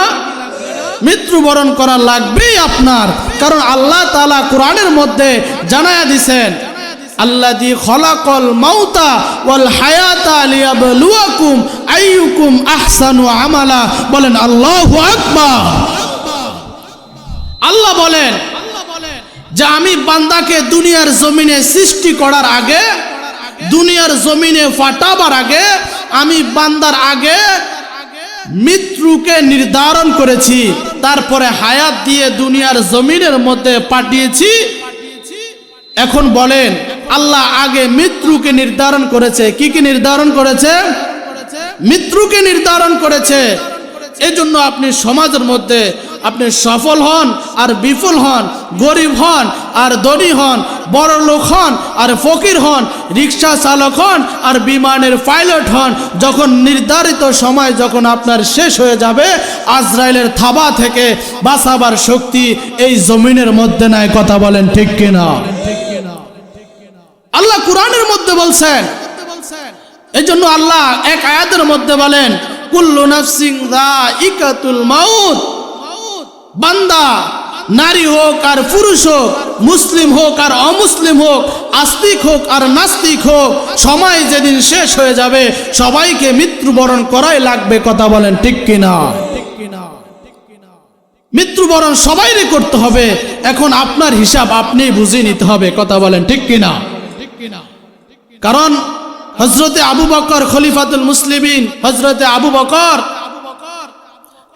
মৃত্যুবরণ করা লাগবেই আপনার, কারণ আল্লাহ তাআলা কোরআনের মধ্যে জানায়া দিয়েছেন, আল্লাযী খলাকাল মাউতা ওয়াল হায়াতা লিয়াবলুয়াকুম আইয়ুকুম আহসানু আমালা। বলেন আল্লাহু আকবার। আল্লাহ বলেন যে আমি বান্দাকে দুনিয়ার জমিনে সৃষ্টি করার আগে, দুনিয়ার জমিনে ফাটাবার আগে আমি বান্দার আগে মৃত্যুকে নির্ধারণ করেছি, তারপরে হায়াত দিয়ে দুনিয়ার জমিনের মধ্যে পাঠিয়েছি। এখন বলেন আল্লাহ আগে মৃত্যুকে নির্ধারণ করেছে। কি কি নির্ধারণ করেছে? মৃত্যুকে নির্ধারণ করেছে। এজন্য আপনি সমাজের মধ্যে আপনি সফল হন আর বিফল হন, গরিব হন আর ধনী হন, বড় লোক হন আর ফকির হন, রিক্সা চালক হন আর বিমানের পাইলট হন, যখন নির্ধারিত সময় যখন আপনার শেষ হয়ে যাবে, আজরাইলের থাবা থেকে বাঁচাবার শক্তি এই জমিনের মধ্যে নাই। কথা বলেন ঠিক কিনা? আল্লাহ কুরআনের মধ্যে বলছেন। এই জন্য আল্লাহ এক আয়াতের মধ্যে বলেন, কুল্লু নাফসিন যায়িকাতুল মাউত। বান্দা নারী হোক আর পুরুষ হোক, মুসলিম হোক আর অমুসলিম হোক, আস্তিক হোক আর নাস্তিক হোক, সময় যেদিন শেষ হয়ে যাবে সবাইকে মৃত্যুবরণ করাই লাগবে। কথা বলেন ঠিক কিনা? মৃত্যুবরণ সবাইরই করতে হবে। এখন আপনার হিসাব আপনি বুঝিয়ে নিতে হবে। কথা বলেন ঠিক কিনা? কারণ হযরতে আবু বকর খলিফাতুল মুসলিমিন, হযরতে আবু বকর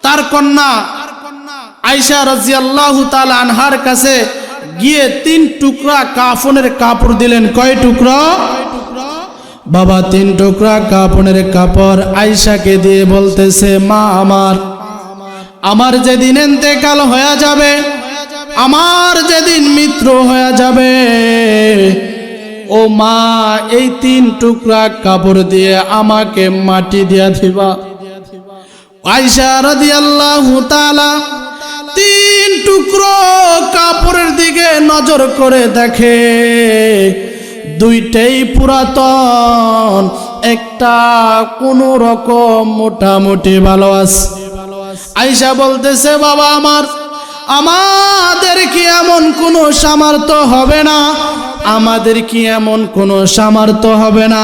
তার কন্যা আয়েশা রাদিয়াল্লাহু তাআলা আনহার কাছে গিয়ে 3 টুকরা কাফনের কাপড় দিলেন। কয় টুকরা? বাবা 3 টুকরা কাফনের কাপড় আয়েশাকে দিয়ে বলতেছে, মা আমার যেদিন ইন্তেকাল হয়ে যাবে, আমার যেদিন মৃত্যু হয়ে যাবে, ও মা এই 3 টুকরা কাপড় দিয়ে আমাকে মাটি দিয়া দিবা। আয়েশা রাদিয়াল্লাহু তাআলা 3 টুকরো কাপড়ের দিকে নজর করে দেখে, দুইটাই পুরাতন, একটা কোন রকম মোটামুটি ভালো আছে। আয়েশা বলতেছে, বাবা আমাদের কি এমন কোনো সামর্থ্য হবে না, আমাদের কি এমন কোনো সামর্থ্য হবে না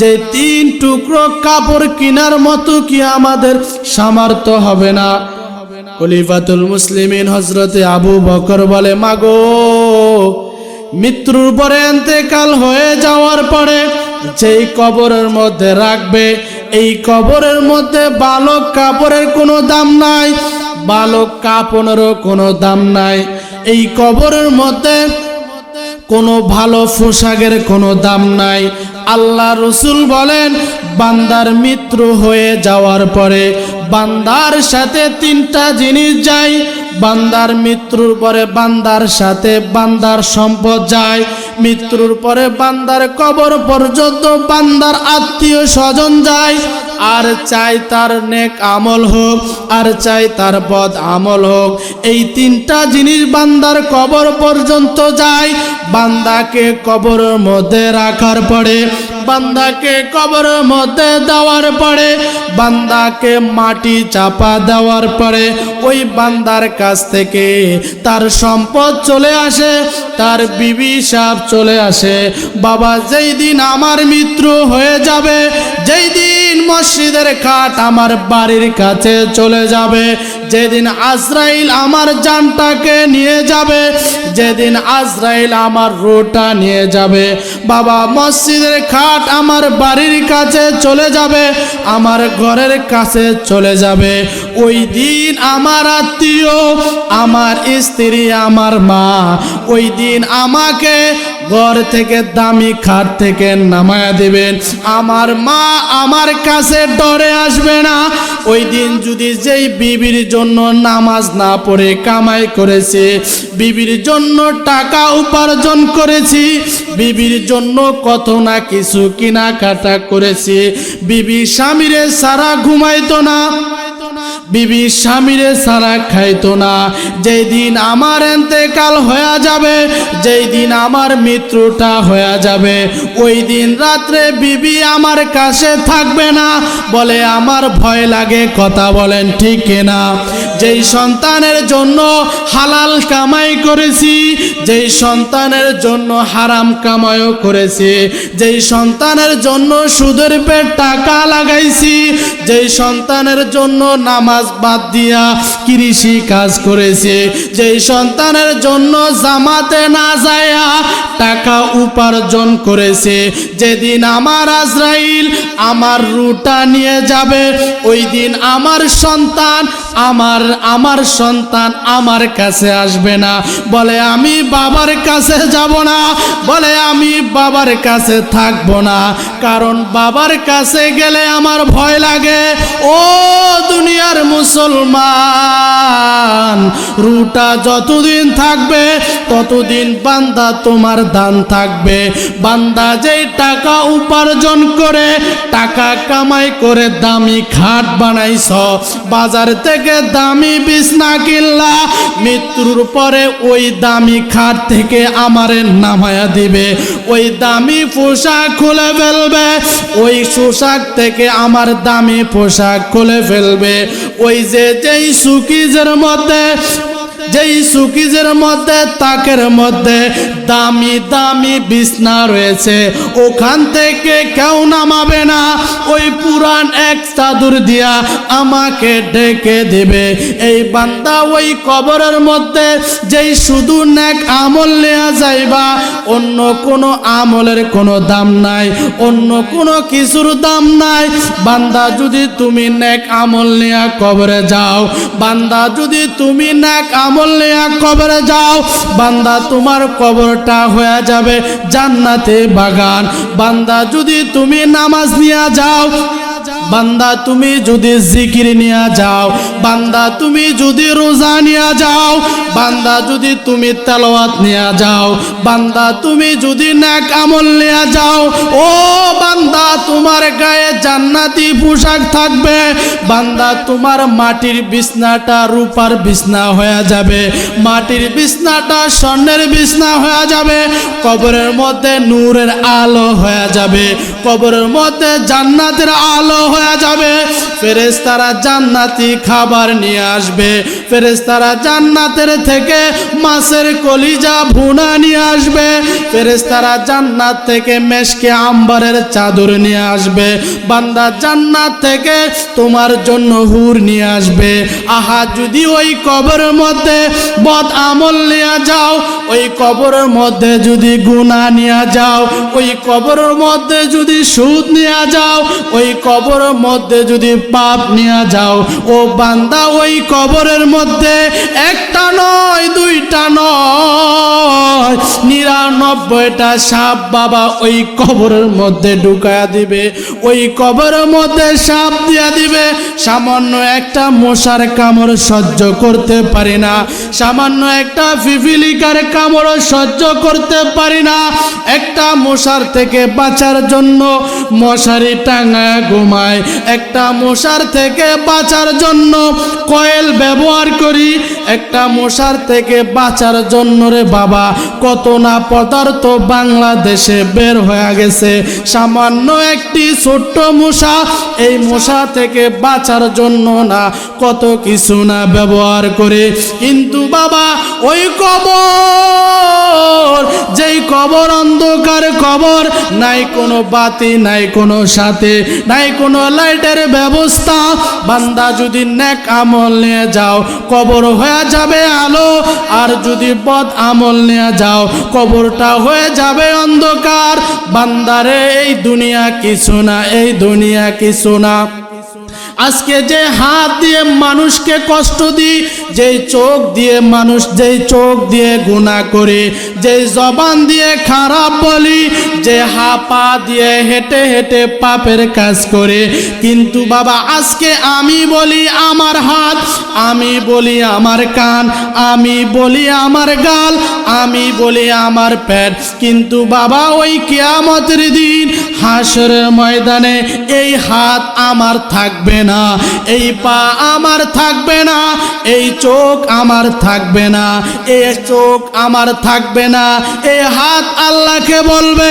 যে 3 টুকরো কাপড় কেনার মতো কি আমাদের সামর্থ্য হবে না? খলিফাতুল মুসলিমিন হযরতে আবু বকর বলে, মাগো মৃত্যুর পরে ইন্তেকাল হয়ে যাওয়ার পরে যেই কবরের মধ্যে রাখবে, এই কবরের মধ্যে ভালো কাপড়ের কোনো দাম নাই, ভালো কাপড়েরও কোনো দাম নাই, এই কবরের মধ্যে কোনো ভালো পোশাকের কোনো দাম নাই। আল্লাহ রসুল বলেন, বান্দার মৃত্যু হয়ে যাওয়ার পরে বান্দার সাথে 3টা জিনিস যায়। বান্দার মৃত্যুর পরে বান্দার সাথে বান্দার সম্পদ যায়, মৃত্যুর পরে বান্দার কবর পর্যন্ত বান্দার আত্মীয় স্বজন যায়, আর চাই তার নেক আমল হোক, আর চাই তার বদ আমল হোক, এই 3টা জিনিস বান্দার কবর পর্যন্ত যায়। বান্দাকে কবরের মধ্যে রাখার পরে, বান্দাকে কবরের মধ্যে দেওয়ার পরে, বান্দাকে মাটি চাপা দেওয়ার পরে ওই বান্দার কাছ থেকে তার সম্পদ চলে আসে, তার বিবি সাহেব চলে আসে। বাবা যেই দিন আমার মৃত্যু হয়ে যাবে, যেই দিন মসজিদের খাট আমার বাড়ির কাছে চলে যাবে, যেদিন আজরাইল আমার জানটাকে নিয়ে যাবে, যেদিন আজরাইল আমার রূহটা নিয়ে যাবে, বাবা মসজিদের খাট আমার বাড়ির কাছে চলে যাবে, আমার ঘরের কাছে চলে যাবে, ওই দিন আমার আত্মীয়, আমার স্ত্রী, আমার মা ওই দিন আমাকে ঘর থেকে দামি খাট থেকে নামায়া দিবেন। আমার মা আমার কাছে ডরে আসবে না। ওই দিন যদি যেই বিবির জন্য নামাজ না পড়ে কামাই করেছে, বিবির জন্য টাকা উপার্জন করেছি, বিবির জন্য কত না কিছু কেনাকাটা করেছি, বিবি স্বামীরে সারা ঘুমাইতো না, বিবি স্বামীরে সারা খাইতো না, যেই দিন আমার ইন্তেকাল হয়ে যাবে, যেই দিন আমার মৃত্যুটা হয়ে যাবে, ওই দিন রাত্রে বিবি আমার কাছে থাকবে না। বলে আমার ভয় লাগে, কথা বলেন ঠিক কিনা? যেই সন্তানের জন্য হালাল কামাই করেছি, যেই সন্তানের জন্য হারাম কামাইও করেছি, যেই সন্তানের জন্য সুদের পেট টাকা লাগাইছি, যেই সন্তানের জন্য নামাজ বাদ দিয়া কৃষি কাজ করেছে, যেই সন্তানের জন্য জামাতে না যায়া টাকা উপার্জন করেছে, যেদিন আমার আজরাইল আমার রূহটা নিয়ে যাবে, ওই দিন আমার সন্তান আমার কাছে আসবে না। বলে আমি বাবার কাছে যাব না, বলে আমি বাবার কাছে থাকবো না, কারণ বাবার কাছে গেলে আমার ভয় লাগে। ও দুনিয়ার মুসলমান, রূহটা যতদিন থাকবে ততদিন বান্দা তোমার দান থাকবে। বান্দা যেই টাকা উপার্জন করে, টাকা কামাই করে দামি খাট বানাইছ, বাজার থেকে দামি বিছনা কিনলা, মৃত্যুর পরে ওই দামি খাট থেকে আমারে নামায়া দিবে, ওই দামি পোশাক খুলে ফেলবে, ওই পোশাক থেকে আমার দামি পোশাক খুলে ফেলবে, ওই যেই সুকিজের মধ্যে যেই সুকিজের মধ্যে তাকের মধ্যে দামি দামি বিছনা রয়েছে, ওখান থেকে কেউ নামাবে না। ওই পুরান এক চাদর দিয়া আমাকে ডেকে দেবে। এই বান্দা ওই কবরের মধ্যে যেই শুধু নেক আমল নেওয়া যাইবা, অন্য কোনো আমলের কোনো দাম নাই, অন্য কোনো কিছুর দাম নাই। বান্দা যদি তুমি নেক আমল নেয়া কবরে যাও, বান্দা যদি তুমি নেক আমল নেয়া কবরে যাও, বান্দা তোমার কবরটা হয়ে যাবে জান্নাতে বাগান। বান্দা যদি তুমি নামাজ নিয়ে যাও, বান্দা তুমি যদি জিকির নিয়ে যাও, বান্দা তুমি যদি রোজা নিয়ে যাও, বান্দা যদি তুমি তেলাওয়াত নিয়ে যাও, বান্দা তুমি যদি নেক আমল নিয়ে যাও, ও বান্দা তোমার গায়ে জান্নাতি পোশাক থাকবে। বান্দা তোমার মাটির বিছনাটা রূপার বিছনা হয়ে যাবে, মাটির বিছনাটা স্বর্ণের বিছনা হয়ে যাবে। কবরের মধ্যে নূরের আলো হয়ে যাবে, কবরের মধ্যে জান্নাতের আলো হয়ে যাবে। ফেরেশতারা জান্নাতি খাবার নিয়ে আসবে, ফেরেশতারা জান্নাতের থেকে মাছের কলিজা ভুনা নিয়ে আসবে, ফেরেশতারা জান্নাত থেকে মেশকে আম্বারের চাদর নিয়ে আসবে। বান্দা জান্নাত থেকে তোমার জন্য হুর নিয়ে আসবে। আহা, যদি ওই কবরের মধ্যে বদ আমল নিয়ে যাও, ওই কবরের মধ্যে যদি গুনাহ নিয়ে যাও, ওই কবরের মধ্যে যদি সুদ নিয়ে যাও, ওই কবরের মধ্যে যদি পাপ নিয়ে যাও, ও বান্দা ওই কবরের মধ্যে একটা নয় দুইটা নয় 99টা সাপ বাবা ওই কবরের মধ্যে ঢুকায়া দিবে। ওই কবরের মধ্যে সাপ দিয়া দিবে। সামান্য একটা মশার কামড় সহ্য করতে পারি না, সামান্য একটা পিপিলিকার কামড় সহ্য করতে পারি না। একটা মশার থেকে বাঁচার জন্য মশারি টাঙায় ঘুমায়, একটা মশার থেকে বাঁচার জন্য কয়েল ব্যবহার করি, একটা মশার থেকে বাঁচার জন্য রে বাবা কত না পদার্থ বাংলাদেশে বের হয়ে গেছে। সামান্য একটি ছোট্ট মশা, এই মশা থেকে বাঁচার জন্য না কত কিছু না ব্যবহার করে। কিন্তু বাবা ওই কবর, যেই কবর অন্ধকার কবর, নাই কোনো বাতি, নাই কোনো সাথে, নাই কোনো লাইটের ব্যবস্থা। বান্দা যদি নেক আমল নিয়ে যাও কবর হয়ে যাবে আলো, আর যদি বদ আমল নিয়ে যাও কবরটা হয়ে যাবে অন্ধকার। বান্দারে এই দুনিয়া কিছু না, এই দুনিয়া কিছু না। আজকে যে হাত দিয়ে মানুষকে কষ্ট দিই, যেই চোখ দিয়ে মানুষ, যেই চোখ দিয়ে গুনাহ করি, যেই জবান দিয়ে খারাপ বলি, যে পা দিয়ে হেঁটে হেঁটে পাপের কাজ করে, কিন্তু বাবা আজকে আমি বলি আমার হাত, আমি বলি আমার কান, আমি বলি আমার গাল, আমি বলি আমার পেট, কিন্তু বাবা ওই কিয়ামতের দিন হাসরের ময়দানে এই হাত আমার থাকবে না, এই পা আমার থাকবে না, এই চোখ আমার থাকবে না, এই চোখ আমার থাকবে না। এই হাত আল্লাহকে বলবে,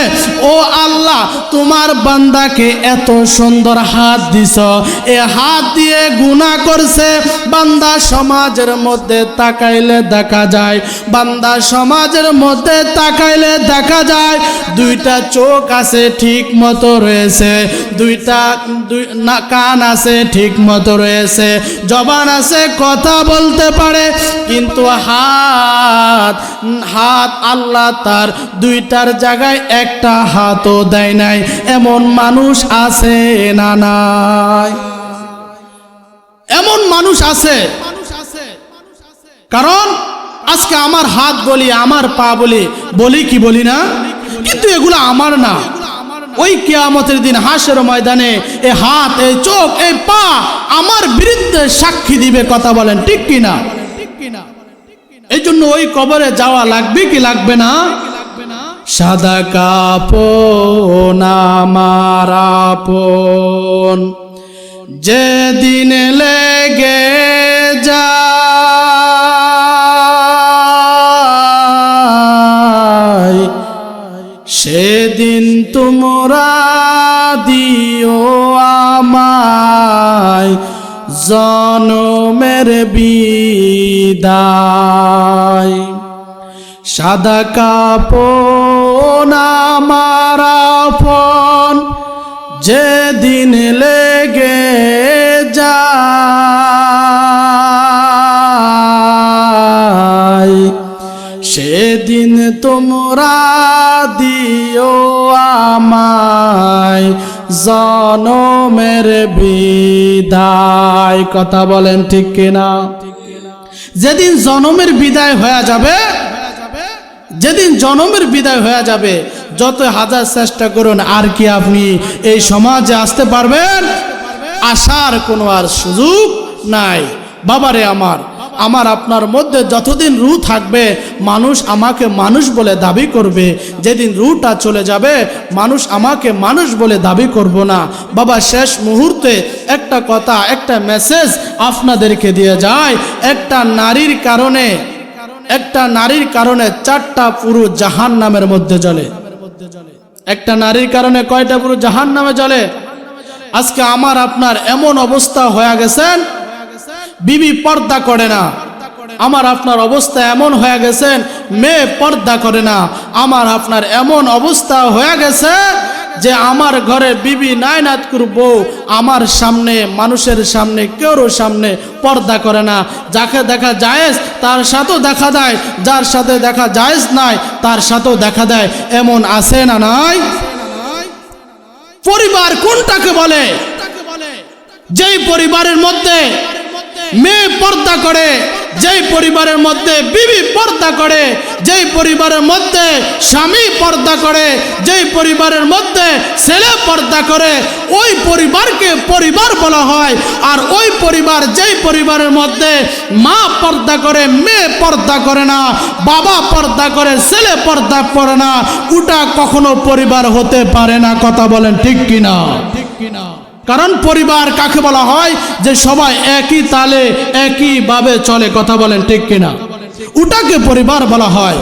ও আল্লাহ তোমার বান্দাকে এত সুন্দর হাত দিছ, এই হাত দিয়ে গুনাহ করছে। বান্দা সমাজের মধ্যে তাকাইলে দেখা যায়, বান্দা সমাজের মধ্যে তাকাইলে দেখা যায় দুইটা চোখ আছে ঠিক মতো রয়েছে, দুইটা কান আছে ঠিক মতো রয়েছে, জবান আছে কথা বলতে পারে, কিন্তু হাত আল্লাহ তার দুইটার জায়গায় একটা হাতও দেয় নাই। এমন মানুষ আছে না নাই? এমন মানুষ আছে। কারণ আজকে আমার হাত বলি, আমার পা বলি, বলি কি বলি না, কিন্তু এগুলো আমার না। ওই কিয়ামতের দিন হাসরের ময়দানে এই হাত, এই চোখ, এই পা আমার বিরুদ্ধে সাক্ষী দিবে। কথা বলেন ঠিক কিনা? এই জন্য ওই কবরে যাওয়া লাগবে কি লাগবে না? সাদা কাপন আমার আপন, যেদিন লেগে যায় সেদিন তোমরা দিও আমায় জনমে জনমের বিদায়। সাদা কাপন আমার আপন যেদিন লেগে যায়, সেদিন তোমরা দিও আমায় জনমের বিদায়। কথা বলেন ঠিক কিনা? যেদিন জনমের বিদায় হয়ে যাবে, যেদিন জনমের বিদায় হয়ে যাবে, যত হাজার চেষ্টা করুন আর কি আপনি এই সমাজে আসতে পারবেন? আসার কোনো আর সুযোগ নাই। বাবারে আমার, আমার আপনার মধ্যে যতদিন রূহ থাকবে মানুষ আমাকে মানুষ বলে দাবি করবে। যেদিন রূহটা চলে যাবে মানুষ আমাকে মানুষ বলে দাবি করব না। বাবা, শেষ মুহূর্তে একটা কথা, একটা মেসেজ আপনাদেরকে দিয়ে যায়। একটা নারীর কারণে 4টা পুরুষ জাহান্নামের মধ্যে জ্বলে। একটা নারীর কারণে কয়টা পুরুষ জাহান্নামে জ্বলে? আজকে আমার আপনার এমন অবস্থা হয়ে গেছেন, বিবি পর্দা করে না। আমার আপনার অবস্থা এমন হয়ে গেছেন, মেয়ে পর্দা করে না। আমার আপনার এমন অবস্থা হয়ে গেছে যে আমার ঘরে বিবি নায়নাত করব, আমার সামনে, মানুষের সামনে, কেউর সামনে পর্দা করে না। যাকে দেখা জায়েজ তার সাথেও দেখা দেয়, যার সাথে দেখা জায়েজ নাই তার সাথেও দেখা দেয়। এমন আছে না নাই? পরিবার কোনটাকে বলে? যেই পরিবারের মধ্যে মেয়ে পর্দা করে, যেই পরিবারের মধ্যে বিবি পর্দা করে, যেই পরিবারের মধ্যে স্বামী পর্দা করে, যেই পরিবারের মধ্যে ছেলে পর্দা করে, ওই পরিবারকে পরিবার বলা হয়। আর ওই পরিবার, যেই পরিবারের মধ্যে মা পর্দা করে, মেয়ে পর্দা করে না, বাবা পর্দা করে, ছেলে পর্দা করে না, ওটা কখনো পরিবার হতে পারে না। কথা বলেন ঠিক কিনা? ঠিক কিনা? কারণ পরিবার কাকে বলা হয়? যে সবাই একই তালে একইভাবে চলে। কথা বলেন ঠিক কিনা? ওটাকে পরিবার বলা হয়।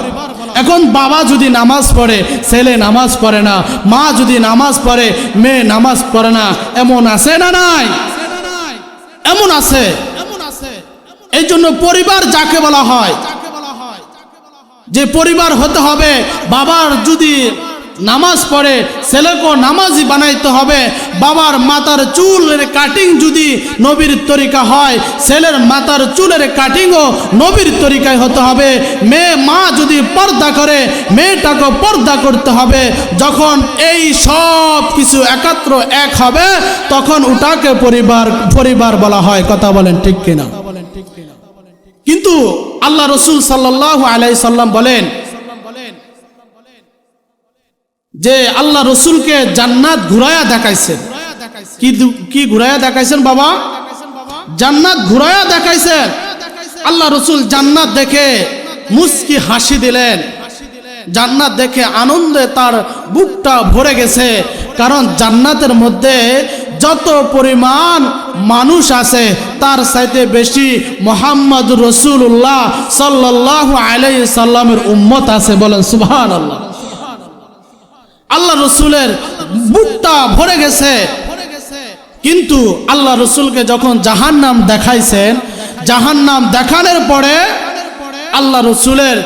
এখন বাবা যদি নামাজ পড়ে, ছেলে নামাজ পড়ে না, মা যদি নামাজ পড়ে, মেয়ে নামাজ পড়ে না, এমন আছে না নাই? এমন আছে। এই জন্য পরিবার যাকে বলা হয়, যে পরিবার হতে হবে, বাবার যদি নামাজ পড়ে ছেলেকেও নামাজি বানাইতে হবে। বাবার মাথার চুলের কাটিং যদি নবীর তরিকা হয়, ছেলের মাথার চুলের কাটিংও নবীর তরিকায় হতে হবে। মা যদি পর্দা করে, মেয়েটাকে পর্দা করতে হবে। যখন এই সব কিছু একত্র এক হবে তখন ওটাকে পরিবার বলা হয়। কথা বলেন ঠিক কিনা? কিন্তু আল্লাহ রসুল সাল্লাল্লাহু আলাইহি সাল্লাম বলেন যে আল্লাহ রসুলকে জান্নাত ঘুরায়া দেখাইছেন। কি ঘুরায়া দেখাইছেন বাবা? জান্নাত ঘুরায়া দেখাইছেন। আল্লাহ রসুল জান্নাত দেখে মুস্কি হাসি দিলেন। জান্নাত দেখে আনন্দে তার বুকটা ভরে গেছে। কারণ জান্নাতের মধ্যে যত পরিমাণ মানুষ আছে তার চাইতে বেশি মুহাম্মদ রাসূলুল্লাহ সাল্লাল্লাহু আলাইহি সাল্লামের উম্মত আছে। বলেন সুবহানাল্লাহ। আল্লাহ রসুলের বুকটা ভরে গেছে। কিন্তু আল্লাহ রসুলকে যখন জাহান্নাম দেখাইছেন, জাহান্নাম দেখানোর পরে আল্লাহ রসুলের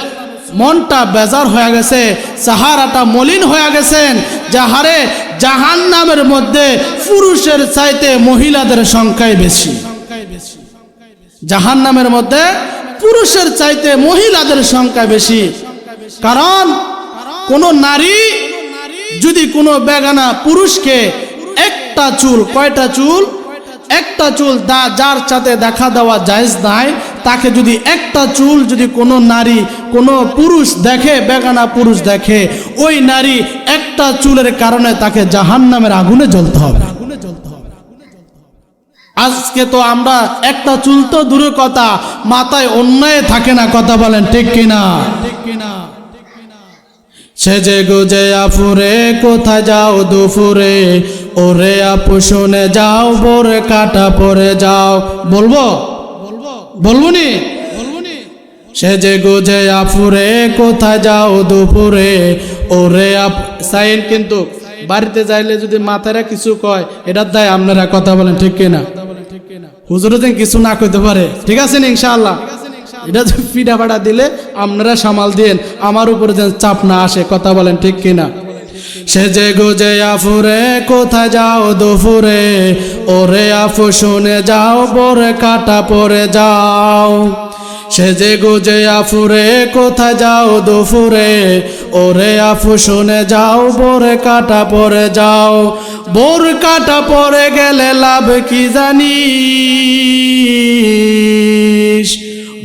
মনটা বেজার হয়ে গেছে, চেহারাটা মলিন হয়ে গেছেন। যাহারে জাহান্নামের মধ্যে পুরুষের চাইতে মহিলাদের সংখ্যাই বেশি। জাহান্নামের মধ্যে পুরুষের চাইতে মহিলাদের সংখ্যা বেশি। কারণ কোন নারী যদি কোনো বেগানা পুরুষকে একটা চুল, কয়টা চুল? একটা চুল যার সাথে দেখা দেওয়া জায়েজ নাই, তাকে যদি একটা চুল যদি কোনো নারী, কোনো পুরুষ দেখে, বেগানা পুরুষ দেখে, ওই নারী একটা চুলের কারণে তাকে জাহান্নামের আগুনে জ্বলতে হবে। আজকে তো আমরা একটা চুল তো দূরের কথা, মাথায় অন্যায় থাকে না। কথা বলেন ঠিক কিনা? সেজে গুজে আফুরে কোথায় যাও দুপুরে, ওরে আপু শুনে যাও বোরে কাটা পরে যাও। বলবো নি? সেজে গুজে আফুরে কোথায় যাও দুপুরে, ওরে সাইন। কিন্তু বাড়িতে যাইলে যদি মাথারা কিছু কয়, এটার দায় আপনারা। কথা বলেন ঠিক কিনা? হুজুর যেন কিছু না কইতে পারে, ঠিক আছে না ইনশাআল্লাহ? এটা যে পিঠা পাড়া দিলে আপনারা সামাল দিন, আমার উপরে যেন চাপ না আসে, কথা বলেন ঠিক কিনা? সেজে গুজে আফুরে কোথায় যাও দুপুরে, ওরে আফু শুনে যাও পরে কাটা পরে যাও। সেজে গুজে আফুরে কোথায় যাও দুপুরে, ওরে আফু শুনে যাও পরে কাটা পরে যাও। বোর কাটা পরে গেলে লাভ কি জানিস,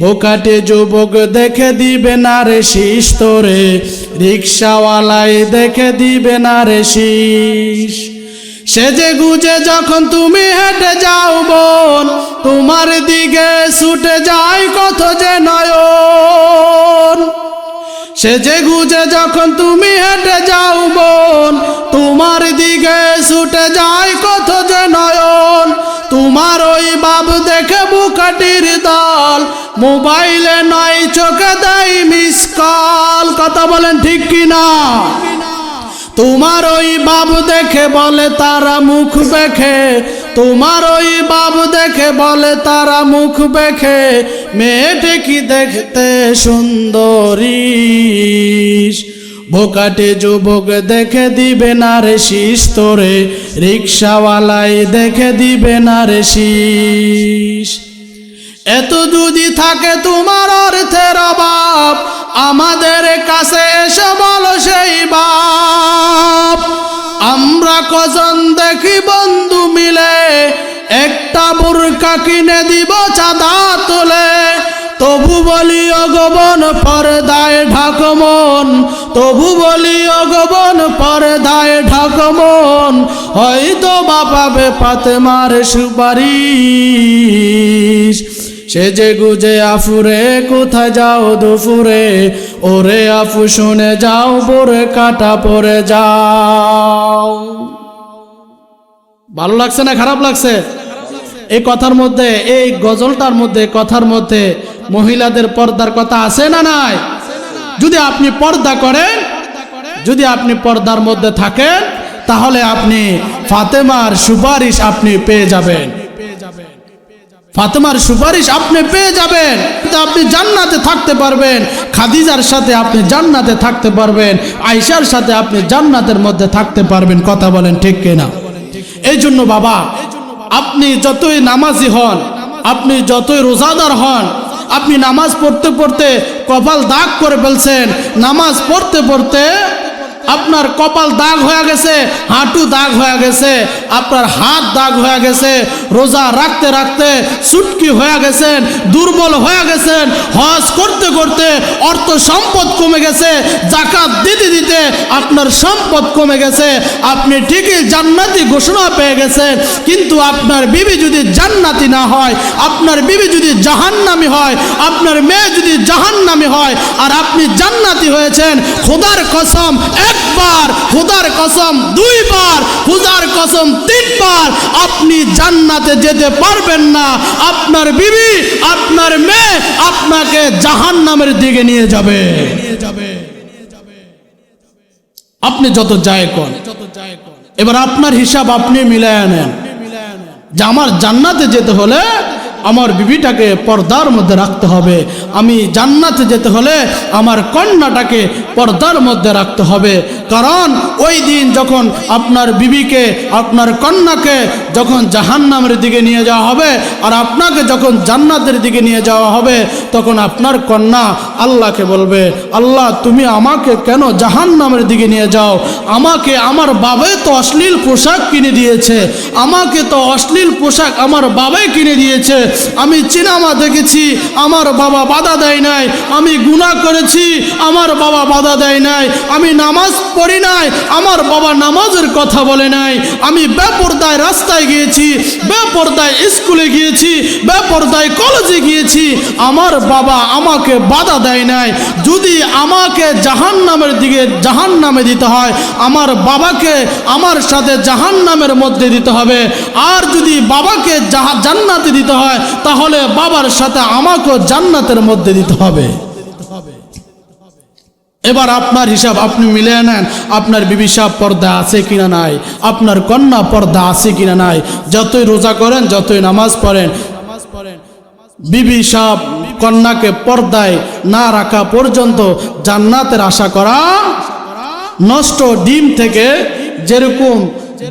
বোকাটে যুবক দেখে দিবে না রে শীষ তোরে, রিক্সাওয়ালাই দেখে দিবে না রে শীষ। সেজে গুজে যখন তুমি হেঁটে যাও বোন, তোমার দিকে ছুটে যায় কত যে নয়ন। সেজে গুজে যখন তুমি হেঁটে যাও বোন, তোমার দিকে ছুটে যায় কত যে নয়ন। তোমার ওই বাপ দেখে বুকাটির দল, মোবাইলে নয় চোখে দেয় মিস কল, কথা বলেন ঠিক কিনা? তোমার ওই বাপ দেখে বলে তারা মুখ বেঁকে, তোমার ওই বাপ দেখে বলে তারা মুখ বেঁকে, মেয়েটি কি দেখতে সুন্দরী, বোকাটে যুবক দেখে দিবে না রে শীষ তোরে, রিক্সাওয়ালাই দেখে দিবে না রে শীষ। এত যদি থাকে তোমার অর্থের অভাব, আমাদের কাছে এসে বলো সেই বাপ। আমরা কজন দেখি বন্ধু মিলে, একটা বোরকা কিনে দিব চাঁদা তোলে, তবু বলি অগবন পর্দায় ঢাকমন, তবু বলি অগবন পর্দায় ঢাকমন, হয়তো বাপাবে ফাতেমার সুপারিশ। সেজে গুজে আফুরে কোথায় যাও দুপুরে, ওরে আফু শুনে যাও পরে কাটা পরে যাও। ভালো লাগছে না খারাপ লাগছে? এই কথার মধ্যে, এই গজলটার মধ্যে, কথার মধ্যে মহিলাদের পর্দার কথা আছে না নাই? যদি আপনি পর্দা করেন, যদি আপনি পর্দার মধ্যে থাকেন, তাহলে আপনি ফাতেমার সুপারিশ আপনি পেয়ে যাবেন, ফাতেমার সুপারিশ আপনি পেয়ে যাবেন। আপনি জান্নাতে থাকতে পারবেন, খাদিজার সাথে আপনি জান্নাতে থাকতে পারবেন, আয়েশার সাথে আপনি জান্নাতের মধ্যে থাকতে পারবেন, কথা বলেন ঠিক কিনা? এই জন্য বাবা, আপনি যতই নামাজি হন, আপনি যতই রোজাদার হন, আপনি নামাজ পড়তে পড়তে কপাল দাগ করে ফেলছেন, নামাজ পড়তে পড়তে আপনার কপাল দাগ হয়ে গেছে, হাঁটু দাগ হয়ে গেছে, আপনার হাত দাগ হয়ে গেছে, রোজা রাখতে রাখতে সুটকি হয়ে গেছেন, দুর্বল হয়ে গেছেন, হজ করতে করতে অর্থ সম্পদ কমে গেছে, যাকাত দিতে দিতে আপনার সম্পদ কমে গেছে, আপনি ঠিকই জান্নাতি ঘোষণা পেয়ে গেছেন, কিন্তু আপনার বিবি যদি জান্নাতি না হয়, আপনার বিবি যদি জাহান্নামী হয়, আপনার মেয়ে যদি জাহান্নামী হয়, আর আপনি জান্নাতি হয়েছেন, খোদার কসম একবার, খোদার কসম দুইবার, খোদার কসম তিনবার, আপনি জান্নাতে যেতে পারবেন না। আপনার বিবি, আপনার মেয়ে আপনাকে জাহান্নামের দিকে নিয়ে যাবে। আপনি যত যায় কোন, এবার আপনার হিসাব আপনি মিলায় নেন যে আমার জান্নাতে যেতে হলে আমার বিবিটাকে পর্দার মধ্যে রাখতে হবে, আমি জান্নাতে যেতে হলে আমার কন্যাটাকে পর্দার মধ্যে রাখতে হবে। কারণ ওই দিন যখন আপনার বিবিকে, আপনার কন্যাকে যখন জাহান্নামের দিকে নিয়ে যাওয়া হবে, আর আপনাকে যখন জান্নাতের দিকে নিয়ে যাওয়া হবে, তখন আপনার কন্যা আল্লাহকে বলবে, আল্লাহ তুমি আমাকে কেন জাহান্নামের দিকে নিয়ে যাও? আমাকে আমার বাবাই তো অশ্লীল পোশাক কিনে দিয়েছে, আমাকে তো অশ্লীল পোশাক আমার বাবাই কিনে দিয়েছে, আমি সিনেমা দেখেছি, আমার বাবা বাধা দেয় নাই, আমি গুনাহ করেছি, আমার বাবা বাধা দেয় নাই, আমি নামাজ পড়ি নাই, আমার বাবা নামাজের কথা বলে নাই, আমি বেপরদায় রাস্তায় গিয়েছি, বেপরদায় স্কুলে গিয়েছি, বেপরদায় কলেজে গিয়েছি, আমার বাবা আমাকে বাধা দেয় নাই। যদি আমাকে জাহান্নামের দিকে, জাহান্নামে দিতে হয়, আমার বাবাকে আমার সাথে জাহান্নামের মধ্যে দিতে হবে। আর যদি বাবাকে জান্নাতে দিতে হয়, তাহলে বাবার সাথে আমাকেও জান্নাতের মধ্যে দিতে হবে। এবার আপনার হিসাব আপনি মিলিয়ে নেন, আপনার বিবি সাহেব পর্দা আছে কিনা নাই, আপনার কন্যা পর্দা আছে কিনা নাই। যতই রোজা করেন, যতই নামাজ পড়েন, বিবি সাহেব কন্যাকে পর্দায় না রাখা পর্যন্ত জান্নাতের আশা করা নষ্ট। ডিম থেকে যেরকম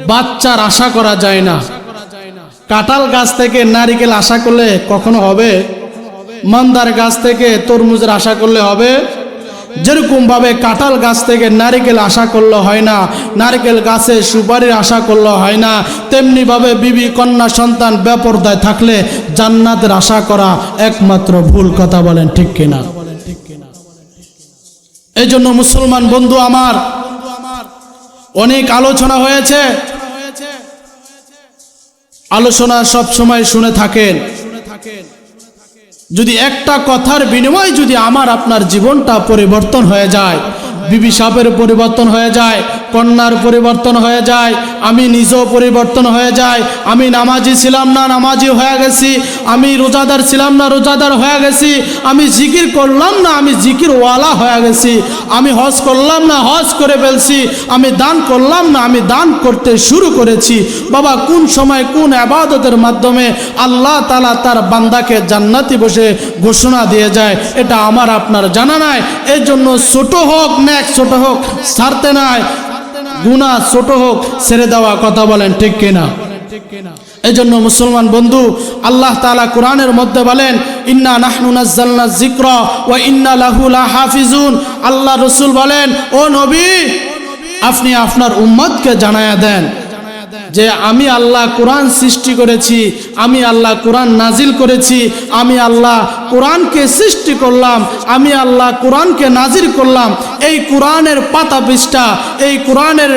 বাচ্চার আশা করা যায় না, কাঁঠাল গাছ থেকে নারিকেল আশা করলে কখনো হবে? মন্দার গাছ থেকে তরমুজের আশা করলে হবে? যেরকম ভাবে কাঁঠাল গাছ থেকে নারিকেল আশা করলে হয় না, নারিকেল গাছে সুপারির আশা করলে হয় না, তেমনি ভাবে বিবি কন্যা সন্তান বেপরদায় থাকলে জান্নাতের আশা করা একমাত্র ভুল। কথা বলেন ঠিক কিনা? এই জন্য মুসলমান বন্ধু আমার, অনেক আলোচনা হয়েছে, আলোচনা সব সময় শুনে থাকেন। যদি একটা কথার বিনিময়ে যদি আমার আপনার জীবনটা পরিবর্তন হয়ে যায়, বিবি সাহেবের পরিবর্তন হয়ে যায়, কন্যার পরিবর্তন হয়ে যায়, আমি নিজেও পরিবর্তন হয়ে যায়, আমি নামাজি ছিলাম না নামাজি হয়ে গেছি, আমি রোজাদার ছিলাম না রোজাদার হয়ে গেছি, আমি জিকির করলাম না আমি জিকিরওয়ালা হয়ে গেছি, আমি হজ করলাম না হজ করে ফেলছি, আমি দান করলাম না আমি দান করতে শুরু করেছি। বাবা, কোন সময় কোন ইবাদতের মাধ্যমে আল্লাহ তাআলা তার বান্দাকে জান্নাতি বসে ঘোষণা দিয়ে যায়, এটা আমার আপনার জানা নাই। এই জন্য ছোট হোক নেক ছোট হোক ছাড়তে নাই, গুনাহ ছোট হোক ছেড়ে দেওয়া। কথা বলেন ঠিক কিনা? এই জন্য মুসলমান বন্ধু, আল্লাহ তাআলা কোরআনের মধ্যে বলেন, ইন্না নাহনু নাযালনা যিকরা ওয়া ইন্না লাহু লাহাফিজুন। আল্লাহ রাসূল বলেন, ও নবী, আপনি আপনার উম্মতকে জানায়া দেন যে আমি আল্লাহ কোরআন সৃষ্টি করেছি, আমি আল্লাহ কোরআন নাজিল করেছি, আমি আল্লাহ কোরআনকে সৃষ্টি করলাম, আমি আল্লাহ কোরআনকে নাজিল করলাম। এই কোরআনের পাতা পৃষ্ঠা, এই কোরআনের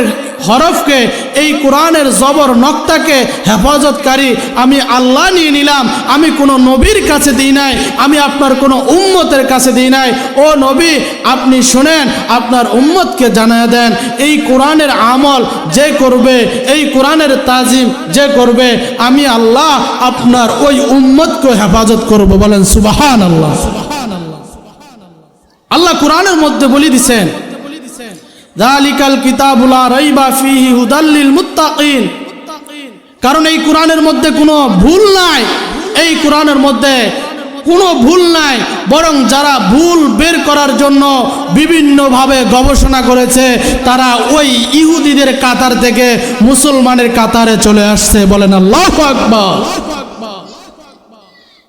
হরফকে, এই কোরআনের জবর নক্তাকে হেফাজতকারী আমি আল্লাহ নিয়ে নিলাম। আমি কোনো নবীর কাছে দিই নাই, আমি আপনার কোনো উম্মতের কাছে দিই নাই। ও নবী, আপনি শুনেন, আপনার উম্মতকে জানায় দেন, এই কোরআনের আমল যে করবে, এই কোরআনের তাজিম যে করবে, আমি আল্লাহ আপনার ওই উম্মতকে হেফাজত করব। বলেন সুবহানাল্লাহ। আল্লাহ কোরআনের মধ্যে বলে দিছেন, যালিকাল কিতাবু লা রাইবা ফীহি হুদাল লিল মুত্তাকিন। কারণ এই কোরআনের মধ্যে কোনো ভুল নাই, এই কোরআনের মধ্যে কোনো ভুল নাই, বরং যারা ভুল বের করার জন্য বিভিন্নভাবে গবেষণা করেছে তারা ওই ইহুদিদের কাতার থেকে মুসলমানের কাতারে চলে আসছে। বলেন আল্লাহু আকবার।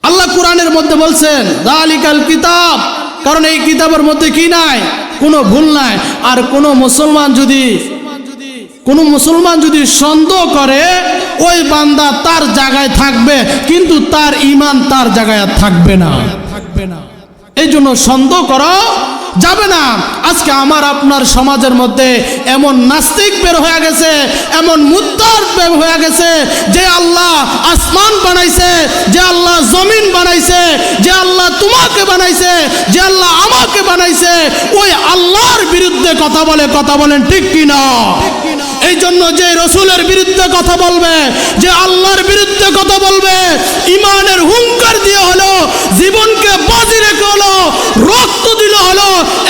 আল্লাহ কোরআনের মধ্যে বলছেন যালিকাল কিতাব, কারণ এই কিতাবের মধ্যে কি নাই? কোনো ভুল নাই। আর কোনো মুসলমান যদি সন্দেহ করে, ওই বান্দা তার জায়গায় থাকবে, কিন্তু তার ঈমান তার জায়গায় থাকবে না। এই জন্য সন্দেহ করা যাবে না। আজকে আমার আপনার সমাজের মধ্যে এমন নাস্তিক বের হয়ে গেছে, এমন মুদ্দার বের হয়ে গেছে, যে আল্লাহ আসমান বানাইছে, যে আল্লাহ জমিন বানাইছে, যে আল্লাহ তোমাকে বানাইছে, যে আল্লাহ আমাকে বানাইছে, ওই আল্লাহর বিরুদ্ধে কথা বলে। কথা বলেন ঠিক কিনা? এই জন্য যে রসুলের বিরুদ্ধে কথা বলবে, যে আল্লাহর বিরুদ্ধে কথা বলবে, ইমানের হুঙ্কার দিয়ে হলো, জীবনকে বাজি রেখে হলো, রক্ত দিলে হলো,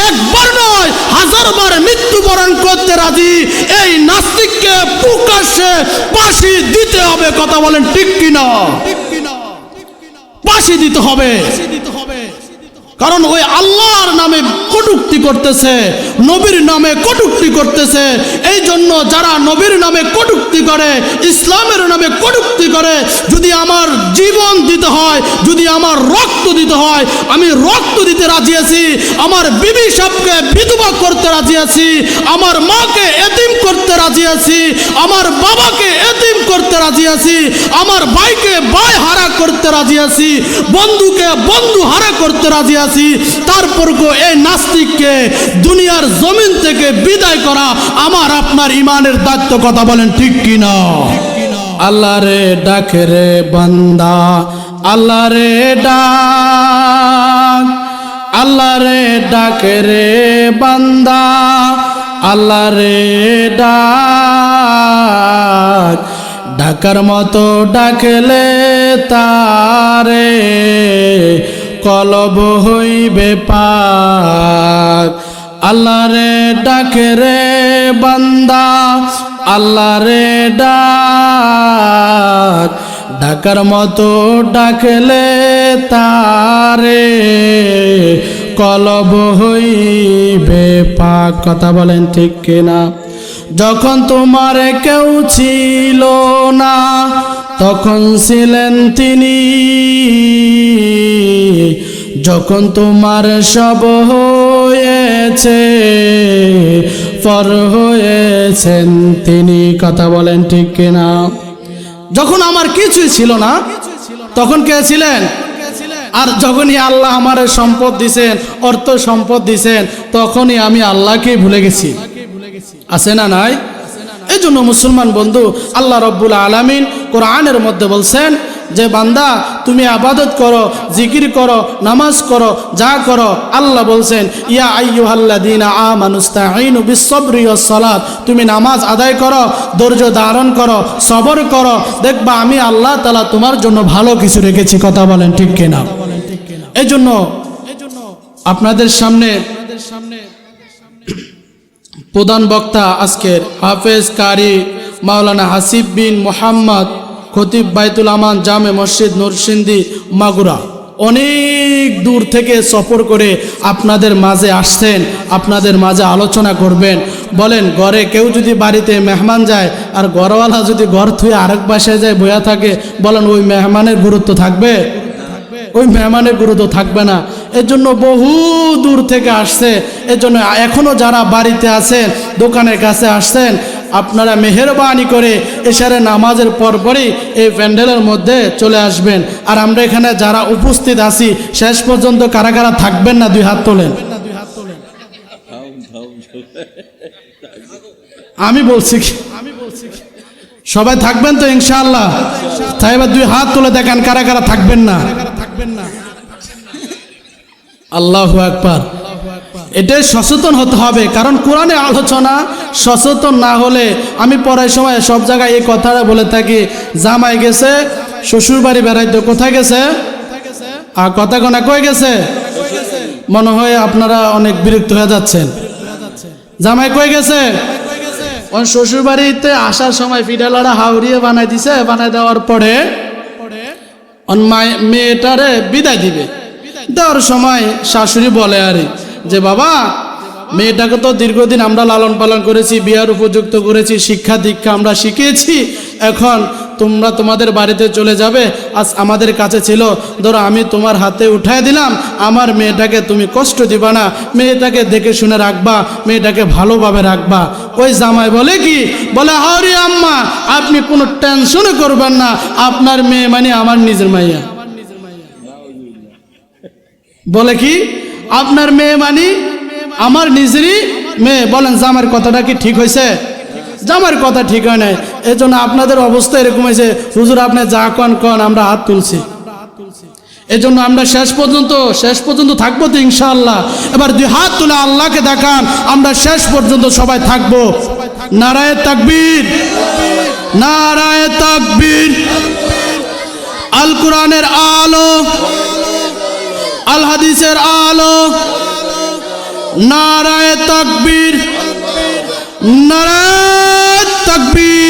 একবার নয় হাজারবার মৃত্যুবরণ করতে রাজি, এই নাস্তিককে প্রকাশ্যে ফাঁসি দিতে হবে। কথা বলেন ঠিক কিনা? ফাঁসি দিতে হবে। কারণ ওই আল্লাহর নামে কটূক্তি করতেছে, নবীর নামে কটূক্তি করতেছে। এই জন্য যারা নবীর নামে কটূক্তি করে, ইসলামের নামে কটূক্তি করে, যদি আমার জীবন দিতে হয়, যদি আমার রক্ত দিতে হয়, আমি রক্ত দিতে রাজি আছি। আমার বিবি সাহেবকে বিধবা করতে রাজি আছি, আমার মাকে এতিম করতে রাজি আছি, আমার বাবাকে এতিম করতে রাজি আছি, আমার ভাইকে ভাই হারা করতে রাজি আছি, বন্ধুকে বন্ধু হারা করতে রাজি আছি। তারপর এই নাস্তিককে দুনিয়ার জমিন থেকে বিদায় করা আমার আপনার ইমানের দায়িত্ব। কথা বলেন ঠিক কিনা? আল্লাহ রে ডাকে রে বান্দা, আল্লাহ রে ডাক, আল্লাহ রে ডাকে রে বান্দা, আল্লাহ রে ডাক, ডাকার মতো ডাকলে তারে কলব হইবে পাক। আল্লাহ রে ডাকে রে বান্দা, আল্লাহ রে ডাক, ডাকার মতো ডাকলে তারে কলব হইবে পাক। কথা বলেন ঠিক কিনা? যখন তোমার কেউ ছিল না তখন ছিলেন তিনি, যখন তোমার সব হয়েছে পর হয়েছেন তিনি। কথা বলেন ঠিক কিনা? যখন আমার কিছুই ছিল না তখন কে ছিলেন? আর যখনই আল্লাহ আমার সম্পদ দিছেন, অর্থ সম্পদ দিছেন, তখনই আমি আল্লাহকে ভুলে গেছি। আছে না নাই? এই জন্য মুসলমান বন্ধু, আল্লাহ রব্বুল আলামিন কোরআনের মধ্যে বলছেন যে বান্দা তুমি ইবাদত করো, জিকির করো, নামাজ করো, যা করো, আল্লাহ বলছেন ইয়া আইয়ুহাল্লাযীনা আমানুস্তাঈনু বিস-সাবরি ওয়াস-সালাত, তুমি নামাজ আদায় করো, ধৈর্য ধারণ করো, সবর করো, দেখবা আমি আল্লাহ তাআলা তোমার জন্য ভালো কিছু রেখেছি। কথা বলেন ঠিক কিনা? এই জন্য আপনাদের সামনে প্রধান বক্তা আজকের হাফেজ কারি মাওলানা হাসিব বিন মোহাম্মদ, খতিব বাইতুল আমান জামে মসজিদ নরসিংদী মাগুরা, অনেক দূর থেকে সফর করে আপনাদের মাঝে আসছেন, আপনাদের মাঝে আলোচনা করবেন। বলেন ঘরে কেউ যদি বাড়িতে মেহমান যায় আর ঘরওয়ালা যদি ঘর থুয়ে আরেক বাসায় যায় বয়া থাকে, বলেন ওই মেহমানের গুরুত্ব থাকবে? ওই মেহমানের গুরুত্ব থাকবে না। এর জন্য বহু দূর থেকে আসছে। এর জন্য এখনও যারা বাড়িতে আছেন, দোকানের কাছে আসছেন, আপনারা মেহেরবানি করে এশারে নামাজের পরপরই এই প্যান্ডেলের মধ্যে চলে আসবেন। আর আমরা এখানে যারা উপস্থিত আছি শেষ পর্যন্ত কারা কারা থাকবেন না দুই হাত তোলেন। আমি বলছি কি সবাই থাকবেন তো ইনশাআল্লাহ? তাই এবার দুই হাত তুলে দেখান কারা কারা থাকবেন না। আল্লাহু আকবার। এটাই সচেতন হতে হবে, কারণ কোরআনে আলোচনা সচেতন না হলে, আমি পড়ার সময় সব জায়গায় এই কথাটা বলে থাকি, জামাই গেছে শ্বশুর বাড়ি বেড়াইতে, কোথায় গেছে? আর কথা কোনা কই গেছে? মনে হয় আপনারা অনেক বিরক্ত হয়ে যাচ্ছেন। জামাই কই গেছে? শ্বশুর বাড়িতে আসার সময় ফিডালারা হাওড়িয়ে বানাই দিছে, বানাই দেওয়ার পরে মেয়েটারে বিদায় দিবে। দেওয়ার সময় শাশুড়ি বলে আরে যে বাবা, মেয়েটাকে তো দীর্ঘদিন আমরা লালন পালন করেছি, বিয়ার উপযুক্ত করেছি, শিক্ষা দীক্ষা আমরা শিখিয়েছি, এখন তোমরা তোমাদের বাড়িতে চলে যাবে। আজ আমাদের কাছে ছিল, ধরো আমি তোমার হাতে উঠায় দিলাম, আমার মেয়েটাকে তুমি কষ্ট দিবা না, মেয়েটাকে দেখে শুনে রাখবা, মেয়েটাকে ভালোভাবে রাখবা। ওই জামাই বলে কি, বলে আরে আম্মা আপনি কোনো টেনশনই করবেন না, আপনার মেয়ে মানে আমার নিজের মাইয়া। বলে কি, আপনার মেয়ে মানে আমার নিজেরই মেয়ে। বলেন জামার কথাটা কি ঠিক হয়েছে? জামার কথা ঠিক হয় নাই। এই জন্য আপনাদের অবস্থা এরকম হয়েছে, হুজুর আপনি যা কন কন, আমরা হাত তুলছি। এই জন্য আমরা শেষ পর্যন্ত থাকবো তো ইনশাআল্লাহ। এবার দুই হাত তুলে আল্লাহকে দেখান, আমরা শেষ পর্যন্ত সবাই থাকবো। নারায়ে তাকবীর, নারায়ে তাকবীর। আল কোরআনের আলো, আল হাদিসের আলো, নারায়ে তাকবীর, নারায়ে তাকবীর।